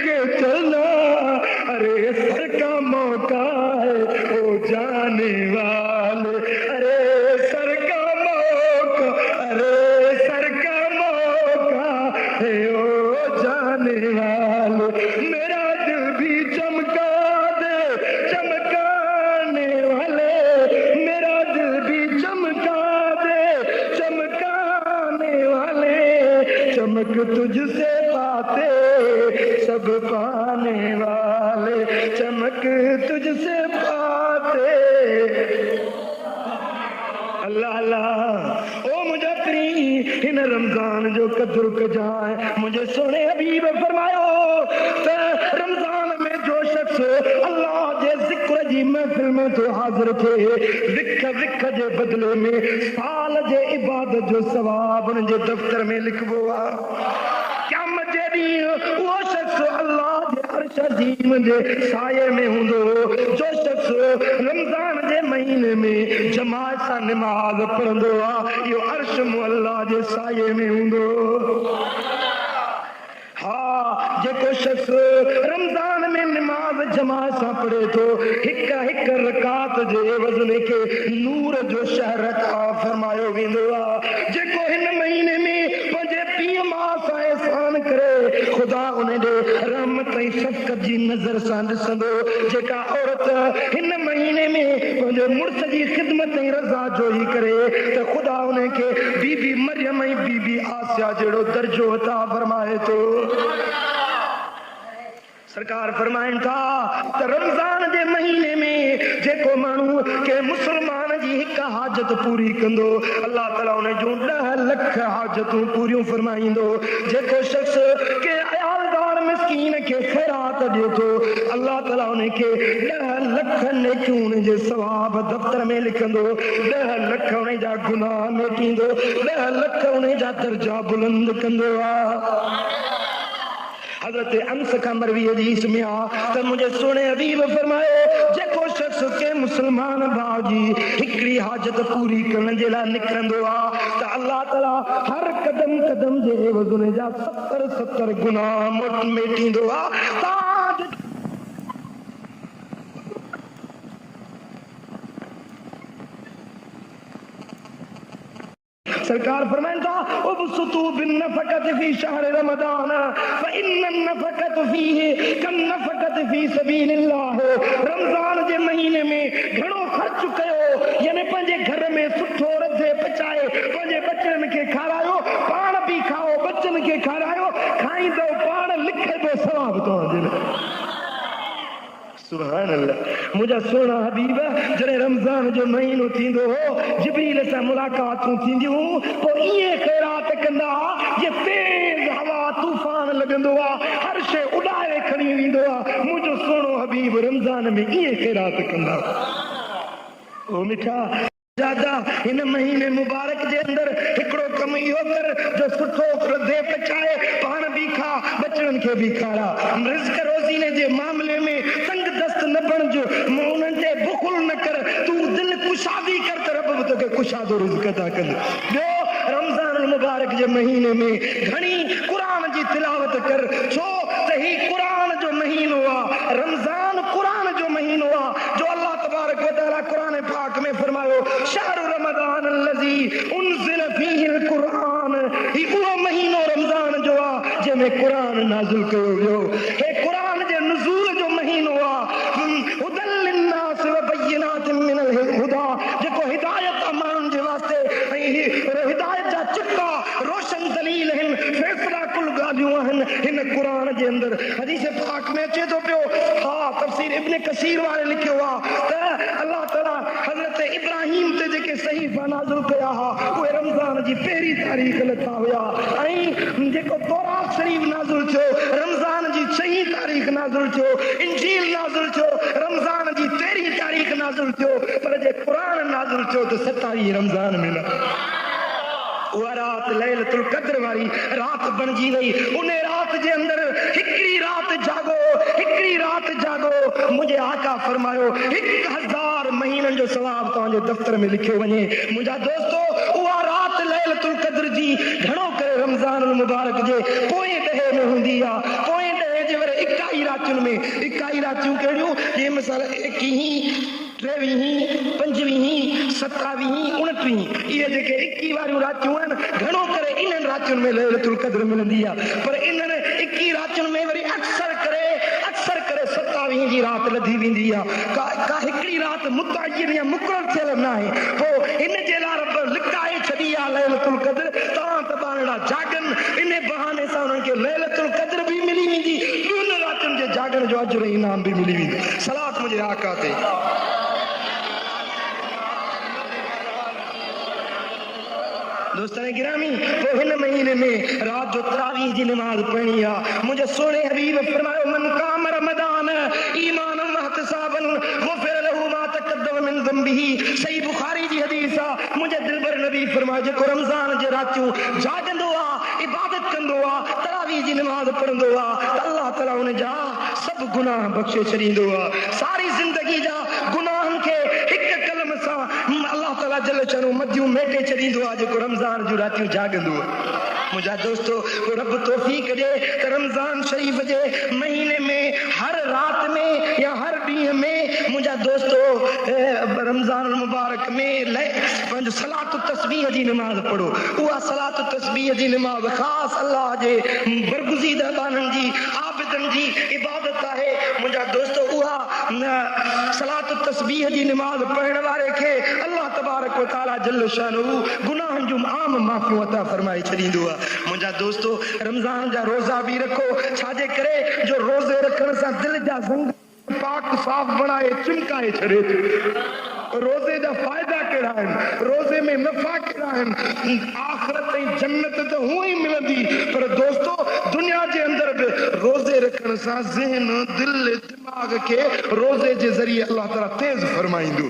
S2: के चलना। अरे सर का मौका है ओ जाने वाले, अरे सर का मौका, अरे सर का मौका है ओ जाने वाले। मेरा दिल भी चमका दे चमकाने वाले, मेरा दिल भी चमका दे चमकाने वाले। चमक तुझसे पाते सब पाने वाले, चमक तुझसे पाते। अल्लाह अल्लाह ओ मुजफ्फरी हिन रमज़ान जो कदर कजाए, मुझे सोने हबीब फरमायो त रमज़ान में जो शख्स अल्लाह जे ज़िक्र जी महफ़िल में तो हाज़िर थे, विख विख जे बदले में साल जे इबादत जो सवाब उन जे दफ़्तर में लिखबो आहे। क़यामत जे ॾींहुं उहो शख्स अल्लाह जे अर्श अज़ीम जे साये में हूंदो, जो शख्स रमज़ान जे महीने में जमात सां निमाज़ पढ़ंदो आहे, इहो अर्श अल्लाह जे साये में हूंदो। हाँ, जेको शख्स रमज़ान में निमाज़ जमात सां पढ़े थो, हिक हिक रकात जे वज़न खे नूर जो शहर अता फरमायो वेंदो आहे। जेको हिन महीने में पंहिंजे पीउ माउ सां एहसान करे, ख़ुदा उन ॾे रहमत ऐं शफ़क़त जी नज़र सां ॾिसंदो। जेका औरत हिन महीने में पंहिंजे मुड़ुस जी ख़िदमत ऐं रज़ा जोई करे, त ख़ुदा उन खे बीबी मरियम ऐं बीबी आसिया जहिड़ो दर्जो अता फरमाए थो। सरकार फरमाइन था त रमजान जे महीने में जेको माण्हू के मुसलमान जी हिक हाजत पूरी कंदो अल्लाह ताला उन जूं 10 लख हाजतूं पूरियूं फरमाईंदो। जेको शख्स के अयालदार मिस्कीन के खैरात ॾे थो अल्लाह ताला उन खे 10 लख नेकियूं उन जे सवाब दफ़्तर में लिखंदो, 10 लख उन जा गुनाह मेटींदो, 10 लख उन जा दर्जा बुलंद कंदो आहे। हजरत अनस का मरवी हदीस में आ त मुझे सोने हबीब फरमाए जेको शख्स के मुसलमान भाजी हिकड़ी हाजत पूरी करण जे लाइ निकरंदो आ त अल्लाह ताला हर कदम कदम जे वज़न जा 70 गुनाह मोट मेटींदो आ। सरकार फरमाता उबसतु बिन्नफकत फी शहर रमजान फइन्न नफकत फीहि कन्नफकत फी सबीलिल्लाह। रमजान जे महीने में घणो खर्च कयो यानी पंहिंजे घर में सुठो रधे पचाए पंहिंजे बच्चन खे खारायो, पाण भी खाओ, बच्चन खे खारायो, खाईंदो पाण लिखबो सवाब तव्हांजे। सुभान अल्लाह। मुझा सोना हबीब जॾहिं रमज़ान जो महीनो थींदो हो जिब्रील सां मुलाक़ातूं थींदियूं पोइ ईअं ख़ैरात कंदा जे तेज़ हवा तूफ़ान लॻंदो आहे, हर शइ उॾाए खणी वेंदो आहे। मुंहिंजो सोनो हबीब रमज़ान में ईअं ख़ैरात कंदा। ओ मिठा दादा इन महीने मुबारक जे अंदर हिकिड़ो कम इहो कर जो सुठो रधे पचाए, पाण भी खा, बचड़न खे भी खारा। रिज़्क रोज़ीने जे मामले में तंग दस्त न बणिजो, उन्हनि ते बुखुल न कर, तू दिल कुशादी कर त रब भी तोखे कुशादो रिज़्क अता कंदो। ॿियो रमज़ान मुबारक जे महीने में घणी क़ुरान जी तिलावत कर, छो त ही क़ुरान जो महीनो आहे, रमज़ान क़ुरान जो महीनो आहे जो अल्लाह तबारक व तआला क़ुरान पाक में फरमायो शहरु रमज़ान अल्लज़ी उनज़िल फ़ीहिल क़ुरान। ही उहो महीनो रमज़ान जो आहे जंहिंमें क़ुरान नाज़िल कयो वियो। हे क़ुरान जे नुज़ूल जो महीनो आहे, हुदल लिन्नास व बय्यिनातिन मिनल हुदा, जेको हिदायत आहे माण्हुनि जे वास्ते ऐं हिदायत जा चिका रोशन दलील आहिनि, फ़ैसिला कुल ॻाल्हियूं आहिनि हिन क़ुरान जे अंदर। हदीस पाक में अचे थो पियो, हा तफ़सीर इब्न कसीर वारे लिखियो आहे त अल्लाह ताला हज़रत इब्राहिम ते जेके सहीफ़ा नाज़िल कया हुआ उहे रमज़ान जी पहिरीं तारीख़ लथा हुया ऐं जेको तौरात शरीफ़ नाज़िल थियो रमज़ान जी 6 तारीख़ नाज़िल थियो, इंजील नाज़िल थियो रमज़ान जी 13 तारीख़ नाज़िल थियो, पर जे क़ुरान नाज़िल थियो त 27 रमज़ान में न। उहा रात लैलतुल क़द्र वारी रात बणजी वई। उन रात जे अंदर हिकड़ी रात जागो, हिकड़ी रात जागो। मुझे आका फरमायो 1000 महीननि जो सवाब तव्हांजे दफ़्तर में लिखियो वञे। मुंहिंजा दोस्तो उहा रात लैलतुल क़द्र जी घणो करे रमज़ान मुबारक जे पोएं ॾहे में हूंदी आहे। पोएं ॾहे जे वरी 21 रातियुनि में, 21 रातियूं कहिड़ियूं जे मिसाल 21 23 25 27 29 इहे जेके 21 वारियूं रातियूं आहिनि घणो करे इन्हनि रातियुनि में लैलतुल क़द्र मिलंदी आहे। पर इन्हनि 21 रातियुनि में वरी अक्सर करे 27 जी रात लधी वेंदी आहे। का हिकिड़ी रात मुतअय्यन या मुक़रर थियल न आहे। पोइ इन जे लाइ रब लिकाए छॾी आहे लैलतुल क़द्र। तव्हां त ॿारड़ा जागन, इन बहाने सां उन्हनि खे लैलतुल क़द्र बि मिली वेंदी, ॿियुनि रातियुनि जे जागण जो अजर इनाम बि मिली वेंदो। सलात मुंहिंजे आका ते। दोस्तन गिरामी वो हिन महीने में रात जो तरावीह जी नमाज पढ़नी है। मुझे सोने हबीब फरमायो मन काम रमदान ईमानन व इहतिसाबन गुफिर लहू मा तक़द्दम मिन ज़ंबिही। सही बुखारी जी हदीस है। मुझे दिलबर नबी फरमायो जेको रमज़ान जे रातियूं जागंदो आहे, इबादत कंदो आहे, तरावीह जी नमाज पढ़ंदो आहे त अल्लाह ताला उन जा सब गुनाह बख्शे छॾींदो आहे। सारी ज़िंदगी जा गुनाहनि खे हिक कलम सां अल्लाह ताला जल चनो मदियूं मेटे छॾींदो आहे जेको रमज़ान जूं रातियूं जागंदो आहे। मुझा दोस्तों रब तौफीक दे त रमज़ान शरीफ जे महीने में हर रात में या हर ॾींहं में मुझा दोस्तों रमज़ान मुबारक में पंहिंजो सलात तस्बीह जी नमाज पढ़ो। उहा सलात तस्बीह जी नमाज ख़ासि अल्लाह जे बरगुज़ीदा बाननि जी आबिदनि जी इबादत आहे। मुंहिंजा दोस्तो उहा सलात तस्बीह जी नमाज पढ़ण वारे खे अल्लाह तबारक व तआला जल्ल शानहू गुनाहनि जूं आम माफ़ियूं अता फरमाए छॾींदो आहे। मुंहिंजा दोस्तो, रमज़ान जा रोज़ा बि रखो। छाजे करे? जो रोज़े रखण सां दिलि जा ज़ंग पाक साफ़ बणाए चिमकाए छॾे थो। रोज़े जा फ़ाइदा कहिड़ा आहिनि? रोज़े में नफ़ा कहिड़ा आहिनि? आख़िरत ऐं जन्नत त हूअं ई मिलंदी, पर दोस्तो दुनिया जे अंदर बि रोज़े रखण सां ज़हन, दिलि, दिमाग़ खे रोज़े जे ज़रिए अल्लाह ताला तेज़ फरमाईंदो।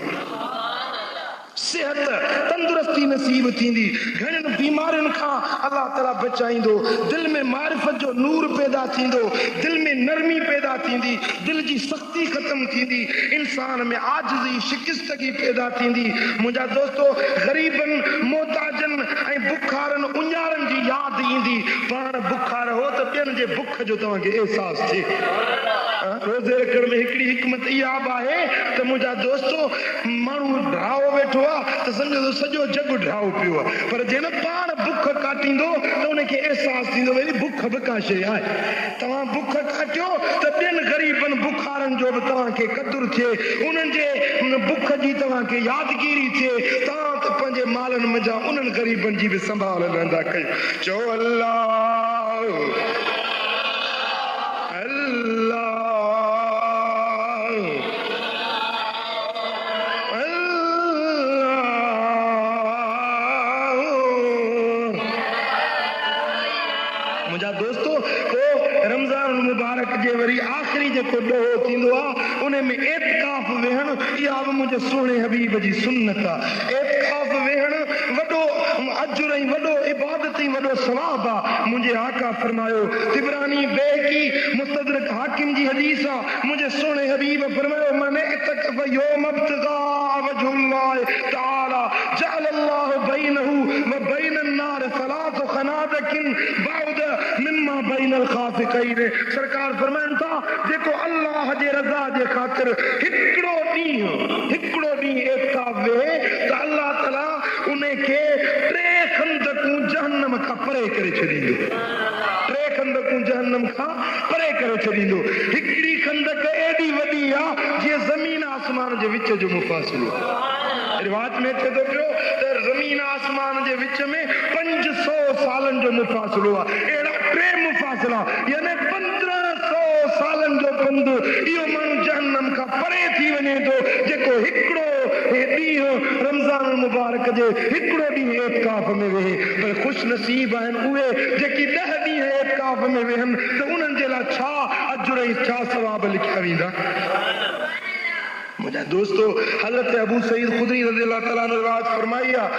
S2: सेहत तंदुरुस्ती नसीब थींदी, घणनि बीमारियुनि खां अल्लाह ताला बचाईंदो, दिल में मारिफत जो नूर पैदा थींदो, दिल में नरमी पैदा थींदी, दिल जी सख्ती ख़त्म थींदी, इंसान में आजिज़ी शिकस्तगी पैदा थींदी। मुंहिंजा दोस्तो, ग़रीबनि, मोहताजनि ऐं बुखारनि उञारनि जी यादि ईंदी। पाण बुखार हो त ॿियनि जे बुख जो तव्हांखे अहसासु थिए। रोज़े रखण में हिकिड़ी हिकमत इहा बि आहे त मुंहिंजा दोस्तो, माण्हू ड्राओ वेठो आहे त सम्झो सॼो जग ड्राओ पियो आहे, पर जंहिं पाण बुख काटींदो त उनखे अहसासु थींदो वरी बुख बि का शइ आहे। तव्हां बुख काटियो त ॿियनि ग़रीबनि बुखारनि जो बि तव्हांखे क़दुरु थिए, उन्हनि जे बुख जी तव्हांखे यादगिरी थिए। तव्हां त पंहिंजे मालनि मंझां उन्हनि ग़रीबनि जी बि संभाल रहंदा कयो। चओ अल्लाह अल्लाह जे वरी आख़िरी जेको ॾोहो थींदो आहे उन में एतिकाफ़ वेहण, इहा बि मुंहिंजे सुहिणे हबीब जी सुन्नत आहे। एतिकाफ़ वेहण वॾो अजुर ऐं वॾो इबादत ऐं वॾो सवाब आहे। मुंहिंजे आका फरमायो, तिबरानी बेहकी मुस्तदरक हाकिम जी हदीस आहे, मुंहिंजे सुहिणे हबीब फरमायो, मन इतकफ़ यौम इब्तिगा वजहुल्लाह तआला जअल अल्लाहु बैनहु व बैन अन्नार सलास खनादकिन बाउद मिम्मा बैनल खाफिकैन। सरकार फरमाइनि था, जेको अल्लाह जे रज़ा जे ख़ातिर हिकिड़ो ॾींहुं एतिकाफ़ वेहे त अल्लाह ताला उन खे 3 खंदकूं जहन्नम खां परे करे छॾींदो। 3 खंदकूं जहन्नम खां परे करे छॾींदो। हिकिड़ी खंदक एॾी वॾी आहे जीअं ज़मीन आसमान जे विच जो मुफ़ासिलो। रिवाज में थिए थो पियो त ज़मीन आसमान जे विच में 500 सालनि जो मुफ़ासिलो आहे। अहिड़ा 3 मुफ़ासिला यानी 1500 सालनि जो पंधु इहो माण्हू जहन्नम खां परे थी वञे थो, जेको हिकिड़ो ॾींहुं रमज़ान मुबारक जे हिकिड़ो ॾींहुं एतिकाफ़ में वेहे। पर ख़ुशि नसीब आहिनि उहे जेकी 10 ॾींहं एतिकाफ़ में वेहनि, त उन्हनि जे लाइ छा अजुर ऐं छा सवाब लिखिया वेंदा। मुंहिंजा दोस्तो, हज़रत अबू सईद खुदरी रज़ियल्लाहु ताला अन्हु रिवायत फरमाई आहे,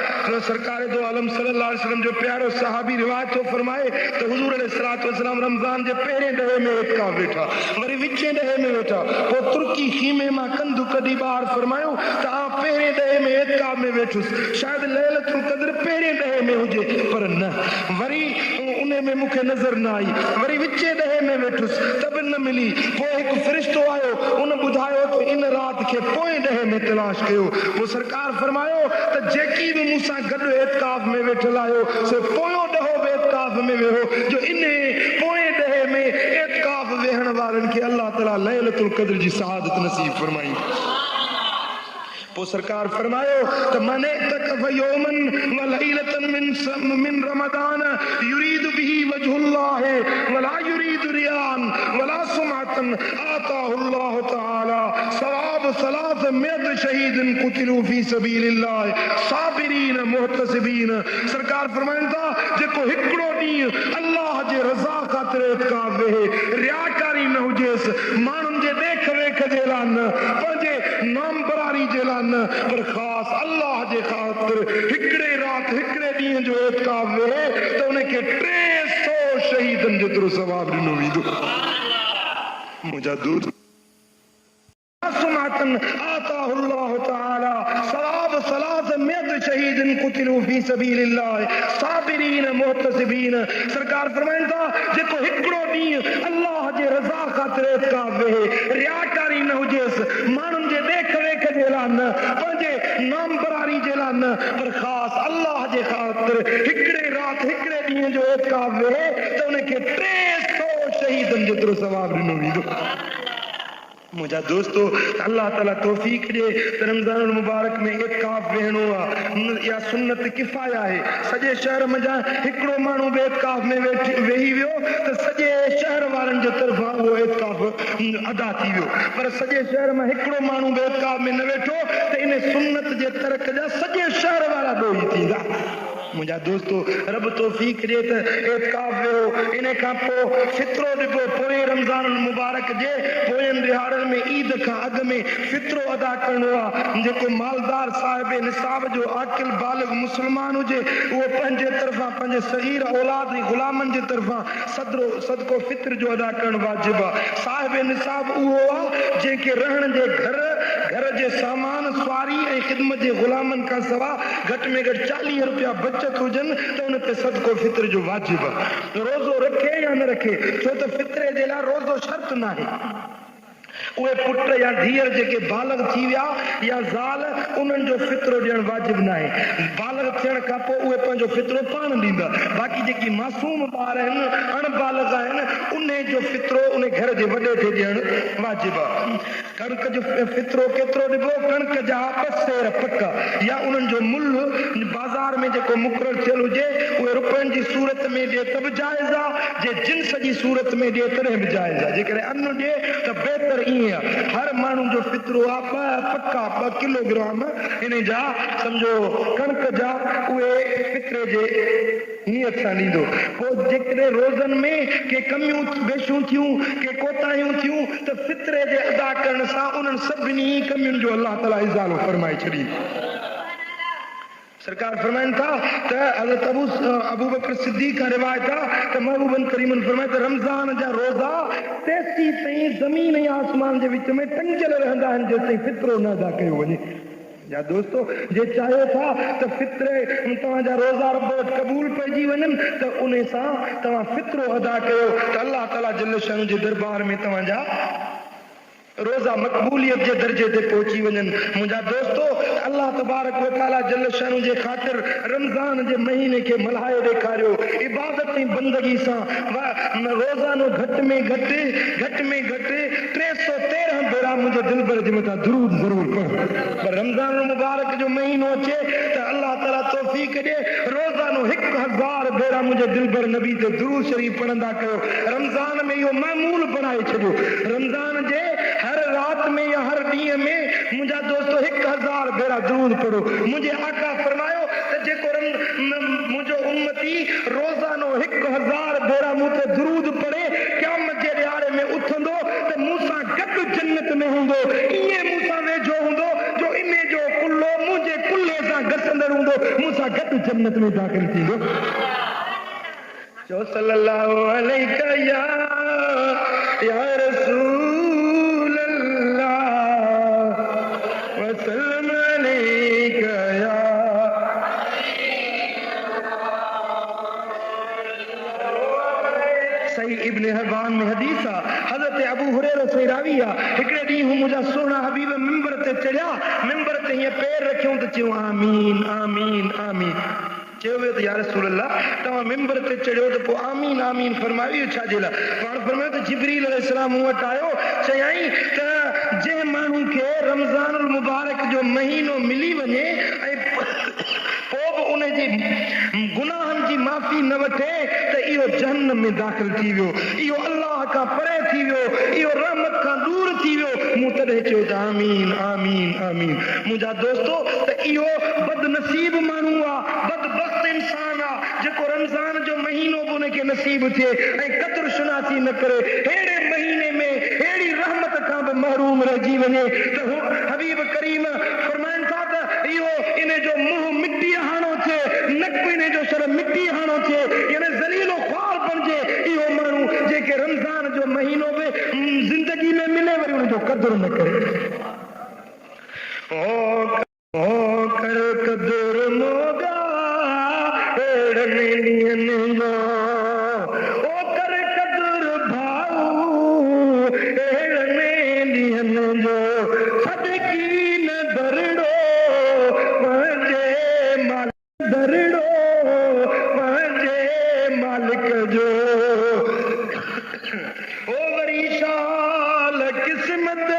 S2: सरकार दो आलम सल्लल्लाहु अलैहि वसल्लम जो प्यारो सहाबी रिवायत थो फरमाए त हुज़ूर अलैहिस्सलातु वस्सलाम रमज़ान जे पहिरें ॾहे में एतिकाफ़ वेठा, वरी विचें ॾहे में वेठा, पोइ तुर्की खीमे मां कंधु कढी ॿाहिरि फरमायो त पहिरें ॾहे में एतिकाफ़ में वेठुसि, शायदि लैलतुल क़द्र पहिरें ॾहे में हुजे, पर न, वरी उन में मूंखे नज़र न आई, वरी विचें ॾहे में वेठुसि त बि न मिली। पोइ हिकु फ़रिश्तो आयो, उन ॿुधायो त इन राति खे पोएं ॾहे में तलाश कयो। पोइ सरकार फरमायो त जेकी बि मूंसां गॾु एतिकाफ़ में वेठल आयो से पोयों ॾहो बि एतिकाफ़ में वेहो, जो इन पोएं ॾहे में एतिकाफ़ वेहण वारनि खे अल्लाह ताला लैलतुल क़द्र जी सआदत नसीब फरमाई। पोइ सरकार फरमायो त मन इतकफ़ यौमन व लैलतन मिन रमज़ान युरीदु बिही वजहुल्लाह वला युरीदु रियान वला सुमअतन आताहु अल्लाह तआला सवाब 300 शहीदन कुतिलू फी सबीलिल्लाह साबिरीन मुहतसिबीन। सरकार फरमाइनि था, जेको हिकिड़ो ॾींहुं अल्लाह जे रज़ा ख़ातिर एतिकाफ़ वेहे, रियाकारी न हुजेसि, माण्हुनि जे देख वेख जे लाइ न, पंहिंजे नाम बरारी जे लाइ न, पर ख़ासि अल्लाह जे ख़ातिर हिकिड़े राति हिकिड़े ॾींहं जो एतिकाफ़ वेहे त उनखे 300 शहीदनि जेतिरो सवाब ॾिनो वेंदो। मुंहिंजा दोस्त, आताहु अल्लाह तआला सवाब 300 शहीदन कुतिलू फी सबीलिल्लाह साबिरीन मुहतसिबीन। सरकार फरमाइनि था, जेको हिकिड़ो ॾींहुं अल्लाह जे रज़ा ख़ातिर एतिकाफ़ वेहे, रियाकारी न हुजेसि, माण्हुनि जे देख वेख जे लाइ न, पंहिंजे नाम बरारी जे लाइ न, पर ख़ासि अल्लाह जे ख़ातिर हिकिड़े राति हिकिड़े ॾींहं जो एतिकाफ़ वेहे त उनखे 300 शहीदनि जेतिरो सवाब ॾिनो वेंदो। मुझा दोस्तों अल्लाह ताला तौफीक दे रमजान मुबारक में इत्काफ वेहणो या सुन्नत किफाया है सजे शहर मजा हिकड़ो मानू बे इत्काफ में वेही वियो तो सजे शहर वारन जे तरफा वो इत्काफ अदा थी वियो पर सजे शहर में हिकड़ो मानू बे इत्काफ में न वेठो तो इन सुन्नत जे तरक जा सजे शहर वाला दोही थींदा मुझा दोस्तों रब तौफीक दे त इत्काफ वेहो इन खां पोइ फितरो ॾिबो पोइ रमज़ान मुबारक जे पोयनि दिहाड़नि में ईद खां अॻु में फितरो अदा करणो आहे जेको मालदार साहिब निसाब जो आकिल बालिग मुस्लमान हुजे उहो पंहिंजे तरफ़ां पंहिंजे सगीर औलाद ऐं ग़ुलामनि जे तरफ़ां सदको फित्र जो अदा करणु वाजिब आहे साहिब निसाब उहो आहे जंहिंखे रहण जे घर जे सामान सवारी ऐं ख़िदमत जे ग़ुलामनि खां सवा घटि में घटि 40 रुपया बचत हुजनि त उन ते सदको फित्र जो वाजिब आहे रोज़ो रखे या न रखे छो त फित्रे जे लाइ रोज़ो शर्त न आहे उहे पुट या धीअर जेके बालग थी विया या ज़ाल उन्हनि जो फितरो ॾियणु वाजिब न आहे बालग थियण खां पोइ उहे पंहिंजो फितरो पाण ॾींदा बाक़ी जेकी मासूम ॿार आहिनि अणबालग आहिनि उन जो फितरो उन घर जे वॾे खे ॾियणु वाजिब आहे कणिक जो फितरो केतिरो ॾिबो कणिक जा 2 सेर पक या उन्हनि जो मुल्ह बाज़ार में जेको मुक़ररु थियल हुजे उहे रुपयनि जी सूरत में ॾिए त बि जाइज़ आहे जे जिन्स जी सूरत में ॾिए तॾहिं बि जाइज़ आहे जेकॾहिं अन्न ॾिए त बहितर हर माण्हू जो फितरो आहे 2 किलोग्राम इन जा समझो कणिक जा उहे फितरे जे नियत सां ॾींदो पोइ जेकॾहिं रोज़नि में के कमियूं बेशूं थियूं के कोताहियूं थियूं त फितरे जे अदा करण सां उन्हनि सभिनी कमियुनि जो अल्लाह ताला इज़ालो फरमाए छॾी सरकार फरमाइन था त हज़रत अबू बकर सिद्दीक़ का रिवायत है त महबूबन करीमन फरमाए त रमज़ान जा रोज़ा तेसी ताईं ज़मीन ऐं आसमान जे विच में टंगियल रहंदा आहिनि जेसिताईं फितरो न अदा कयो वञे या दोस्तों जे चाहियो था त फित्रे तव्हांजा रोज़ा रब वटि क़बूल पइजी वञनि त उन सां तव्हां फितरो अदा कयो त अल्लाह ताला जल शान जे दरबार में तव्हांजा रोज़ा मक़बूलियत जे दर्जे ते पहुची वञनि मुंहिंजा दोस्तो अल्लाह तबारक व तआला जल शान जे ख़ातिर रमज़ान जे महीने खे मल्हाए ॾेखारियो इबादत ऐं बंदगी सां रोज़ानो घटि में घटि 313 भेरा मुंहिंजे दिलबर जे मथां दुरूद ज़रूर पढ़ पर रमज़ान मुबारक जो महीनो अचे त अल्लाह ताला तौफीक ॾे रोज़ानो 1000 भेरा मुंहिंजे दिलबर नबी ते दुरूद शरीफ़ पढ़ंदा कयो रमज़ान में इहो मामूल बनाए छॾियो रमज़ान जे हर रात में या हर ॾींहं में मुंहिंजा दोस्तो 1000 भेरा दुरूद पढ़ो मुंहिंजे आका फरमायो त जेको मुंहिंजो उम्मती रोज़ानो 1000 भेरा मूं ते दुरूद पढ़े क़यामत जे ॾियारे में उथंदो त मूं सां गॾु जन्नत में हूंदो ईअं मूं सां वेझो हूंदो जो इन जो कुल्लो मुंहिंजे कुल्ले सां घसंदड़ हूंदो मूं सां गॾु जन्नत में दाख़िल थींदो जो सल्लल्लाहु अलैहि या रसूल अल्लाह वसल्लम अलैका या सही इब्न हिब्बान में हदीस आहे हज़रत अबू हुरैरा से रावी आहे हिकिड़े ॾींहुं मुंहिंजा सोना हबीब मिंबर ते चढ़िया मिंबर ते हीअं पैर रखियूं त चयूं आमीन आमीन आमीन चयो वियो त या रसूल अल्लाह तव्हां मिंबर ते चढ़ियो त पोइ आमीन आमीन फरमायो छाजे लाइ पाण फरमायो त जिब्रील अलैहिस्सलाम मूं वटि आयो चयाईं त जंहिं माण्हू खे रमज़ानुल मुबारक जो महीनो मिली वञे ऐं पोइ बि उन जे गुनाहनि जी माफ़ी न वठे त इहो जहन्नम में दाख़िल थी वियो इहो अल्लाह खां परे थी वियो इहो रहमत खां दूर थी वियो मूं तॾहिं चयो त आमीन आमीन आमीन मुंहिंजा दोस्तो त इहो बदनसीब माण्हू आहे बदबख़्त इंसान आहे जेको रमज़ान जो महीनो बि उनखे नसीब थिए ऐं क़द्र शुनासी न करे अहिड़े महीने में अहिड़ी रहमत खां बि महरूम रहिजी वञे त हबीब करीम फरमाइनि था त इहो इन जो मुंहुं मिटी हाणो थिए नक इन जो सर मिटी हाणो थिए यानी ज़लीलो ख्वार बणिजे इहो माण्हू जेके रमज़ान जो महीनो बि ज़िंदगी में मिले वरी उनजो क़द्र न करे ओ कर क़द्र मोगा अहिड़नि ॾींहंनि जो ओ कर क़द्र भाऊ अहिड़नि ॾींहंनि जो सदकी न दरड़ो पंहिंजे मालिक दरड़ो पंहिंजे मालिक जो ओ वरी शाल क़िस्मत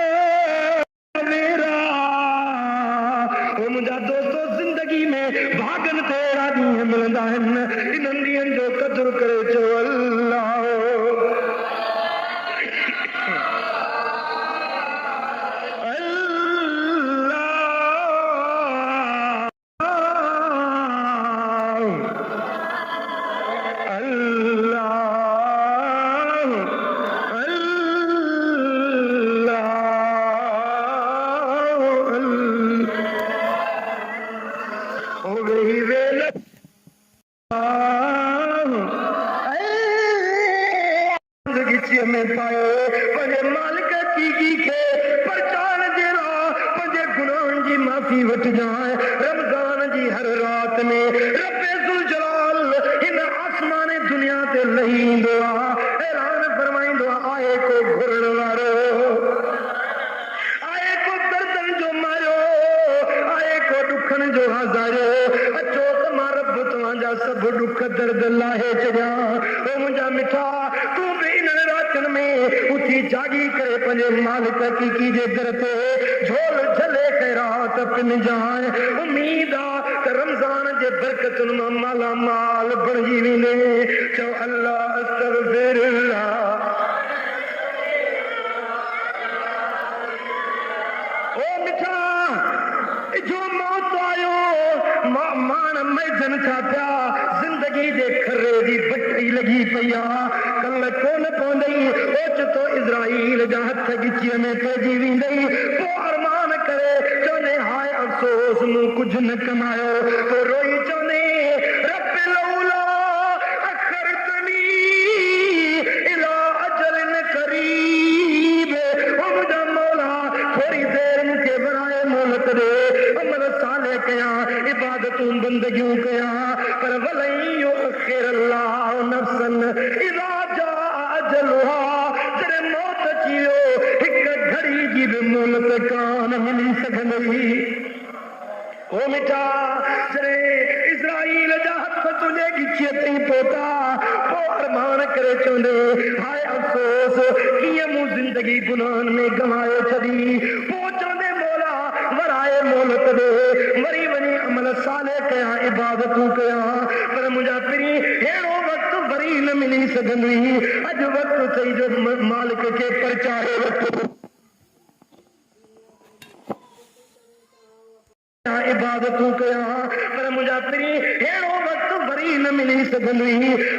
S2: गिचे में पाए पंजे मालिक की खे परचान जेरा पंजे गुनाहन जी माफी वठ जाए रमजान जी हर रात में रब्बे जुल जलाल इन आसमान दुनिया ते लहींदो आ ऐलान फरमाइंदो आए को घुरण वारो आए को दर्दन जो मारो आए को दुखन जो हजारो अचो तमा रब तव्हांजा सब दुख दर्द लाहे चया ओ मुंहिंजा मिठा तू भी इन रातन में उठी जागी करे पंजे मालिक की जे दर ते झोल झले खैरात पिन जाए उम्मीद आ त रमजान जे बरकतुन मां माला माल बणजी वेंदे चओ अल्लाह अस्तगफिरुल्लाह ओ मिठा जो मौत आयो मान मैदन छा पिया जिंदगी जे खरे जी बटई लगी पिया कल कोन पवंदई ओच तो इज़राइल जा हथ गिचीअ में पइजी वेंदई पोइ अरमान करे चवंदे हाय अफ़सोस मूं कुझु न कमायो पोइ रोई चवंदे रब लौला अखरतनी इला अजलिन करीब ओ मुंहिंजा मौला थोड़ी देर मूंखे बणाए मोहलत दे अमल साले कया इबादतूं बंदगियूं कया पर वलई युअखिर अल्लाह नफ्सन इज़ा जाअ अजलुहा जॾहिं मौत अची वियो हिक घड़ी जी बि मोहलत कान मिली सघंदई ओ मिठा जॾहिं इज़राइल जा हथ तुंहिंजे गिचीअ ताईं पहुता पोइ अरमान करे चवंदे हाय अफ़सोस कीअं मूं ज़िंदगी गुनाहन में गवाए छॾी पोइ चवंदे मौला वराए मोहलत दे वरी वञी अमल साले कया इबादतूं कया पर मुंहिंजा पिरी अहिड़ो वक़्तु वरी न मिली सघंदी अॼु वक़्तु सही जो मालिक खे परचाए वठो इबादतूं कया पर मुंहिंजा पिरी अहिड़ो वक़्तु वरी न मिली सघंदी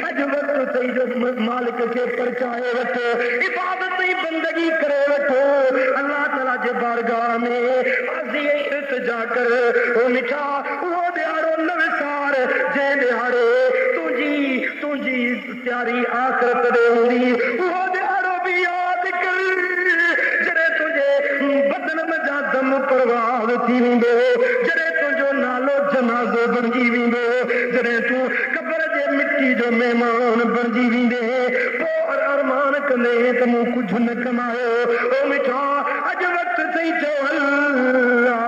S2: अॼु वक़्तु सही जो मालिक खे परचाए वठो इबादत जी बंदगी करे वठो अल्लाह ताला जे बारगाह में अर्ज़ी इल्तिजा कर ओ मिठा उहो ॾियारो न विसार जंहिं ॾियारे तुंहिंजी प्यारी आख़िरत ॾे हूंदी उहो ॾियारो बि यादि कर जॾहिं तुंहिंजे बदन में जा दम परवाह थी वेंदो जॾहिं तुंहिंजो नालो जनाज़ो बणिजी वेंदो जॾहिं तूं क़बर जे मिट्टी जो महिमान बणिजी वेंदे पोइ अरमान कंदे त मूं कुझु न कमायो ओ मिठा अॼु वक़्तु सही चओ अल्लाह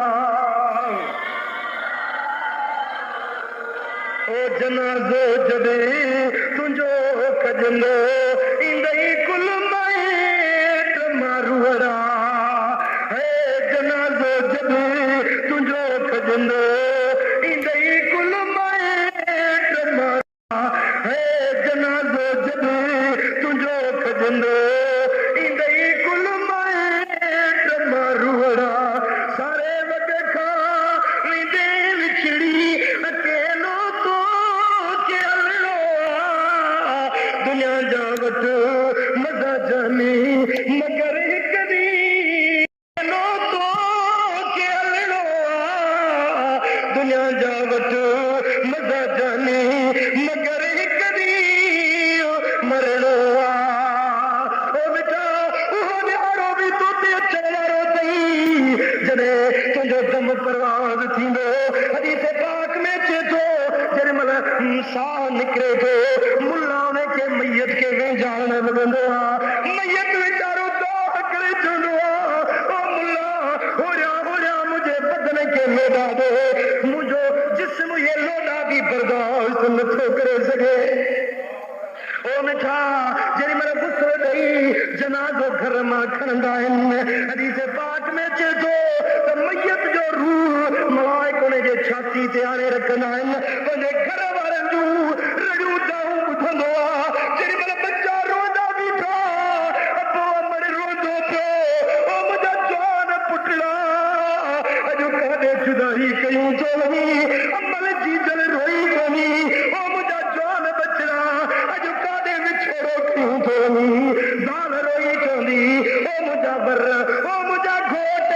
S2: ओ जनाज़ो जॾहिं तुंहिंजो कजंदो ईंदई कुल माइट मारूअड़ा हे जनाज़ो जॾहिं तुंहिंजो कजंदो ईंदई कुल माइट मारूअड़ा हे जनाज़ो जॾहिं तुंहिंजो कजंदो ईंदई कुल माइट मारूअड़ा सारे वॾ खां वेंदे विछड़ी अकेलो तो के हलणो दुनिया जा वठ मज़ा जाने मगर हिक ॾींहुं अकेलो तो के हलणो दुनिया जा वठ मज़ा जाने मगर हिक ॾींहुं मरणो ओ बेटा उहो ॾियारो बि तो ते अचण वारो अथई जॾहिं तुंहिंजो दम परवाज़ थींदो हदीस पाक में अचे थो जेॾी महिल साह निकिरे थो मुल्ला उन खे मैयत खे वेझाइण लॻंदो आहे मैयत वीचारो दाह करे चवंदो आहे ओ मुल्ला होरिया होरिया मुंहिंजे बदन खे लोॾा ॾे मुंहिंजो जिस्म इहे लोॾा बि बर्दाश्त नथो करे सघे ओ मिठा जेॾी महिल गुस्सो ॾेई जनाज़ो घर मां खणंदा आहिनि हदीस पाक में अचे थो त मैयत जो रूह मलाइक उन जे छाती ते आणे रखंदा आहिनि पंहिंजे घर वारनि जूं रड़ियूं दाऊं ॿुधंदो आहे जेॾी महिल बच्चा रोंदा बीठा पोइ अमड़ रोंदो पियो ओ मुंहिंजा जवान पुटड़ा अॼु काॾे जुदाई कयूं थो वञी अमल जी दिल रोई कोन्ही ओ मुंहिंजा जवान बचड़ा अॼु काॾे विछोड़ो कयूं थो वञी ज़ाल रोई चवंदी ओ मुंहिंजा बर ओ मुंहिंजा घोट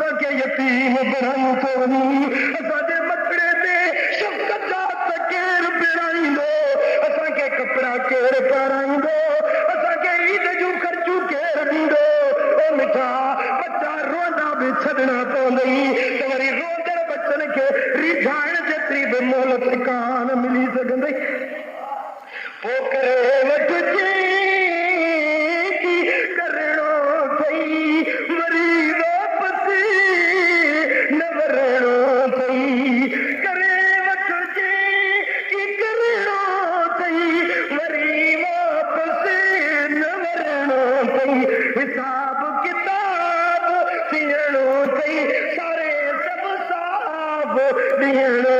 S2: असा के यतीम बणायूं तो असांजे मथड़े ते शफ़क़त जा केर पिराईंदो असांखे कपिड़ा केर पाराईंदो असांखे ईद जूं ख़र्चूं केर ॾींदो ओ मिठा बच्चा रोंदा बि छॾणा पवंदई त वरी रोंदड़ बच्चनि खे रिझाइण जेतिरी बि मोहलत कान मिली सघंदई पोइ करे वठिजे करणो अथई वरी वापसी न वरणो अथई करे वठिजे की करणो अथई वरी वापसी न वरणो अथई हिसाब किताब थियणो अथई सारे सभु साफ़ ॾियणो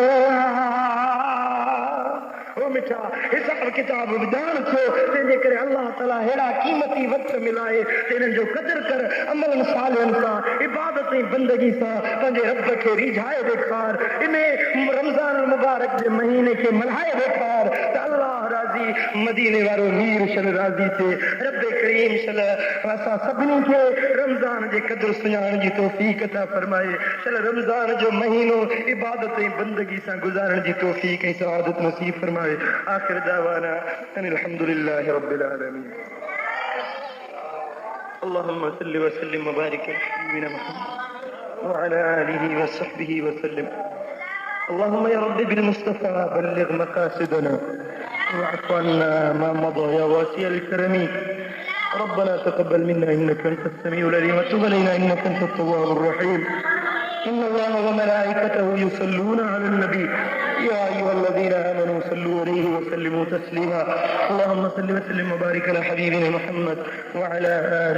S2: मिठा हिसाब किताब विधान थियो तंहिंजे करे अल्लाह ताला अहिड़ा क़ीमती वक़्त मिलाए तिन्हनि जो क़दुरु कर अमलनि सालनि सां इबादत ऐं बंदगी सां पंहिंजे रब खे रिझाए ॾेखार इन रमज़ान मुबारक जे महीने खे मल्हाए ॾेखार त अल्लाह राज़ी मदीने वारो मीर शल राज़ी थिए रब करीम शल असां सभिनी खे रमज़ान जे क़दुरु सुञाणण जी तौफ़ीक़ अता फरमाए शल रमज़ान जो महीनो इबादत ऐं बंदगी सां गुज़ारण जी तौफ़ीक़ ऐं सआदत नसीब फरमाए आखिर दावाना अनिल हम्दुलिल्लाहि रब्बिल आलमीन अल्लाहुम्मा सल्लि व सल्लिम व बारिक अला नबीना मुहम्मद व अला आलिहि व सहबिहि व सल्लिम अल्लाहुम्मा या रब्बी बिल मुस्तफा बल्लिग मकासिदना वाअफ अन्ना मा मदा या वासिअल करमी ربنا تقبل منا انك انت السميع العليم وتب علينا انك انت التواب الرحيم ان الله وملائكته يصلون على النبي يا ايها الذين امنوا صلوا عليه وسلموا تسليما اللهم صل وسلم وبارك على حبيبنا محمد وعلى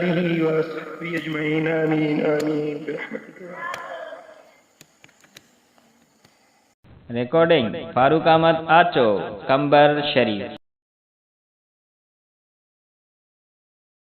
S2: اله وصحبه اجمعين امين امين برحمتك
S1: recording फारूक अहमद आचो कंबर शरीफ।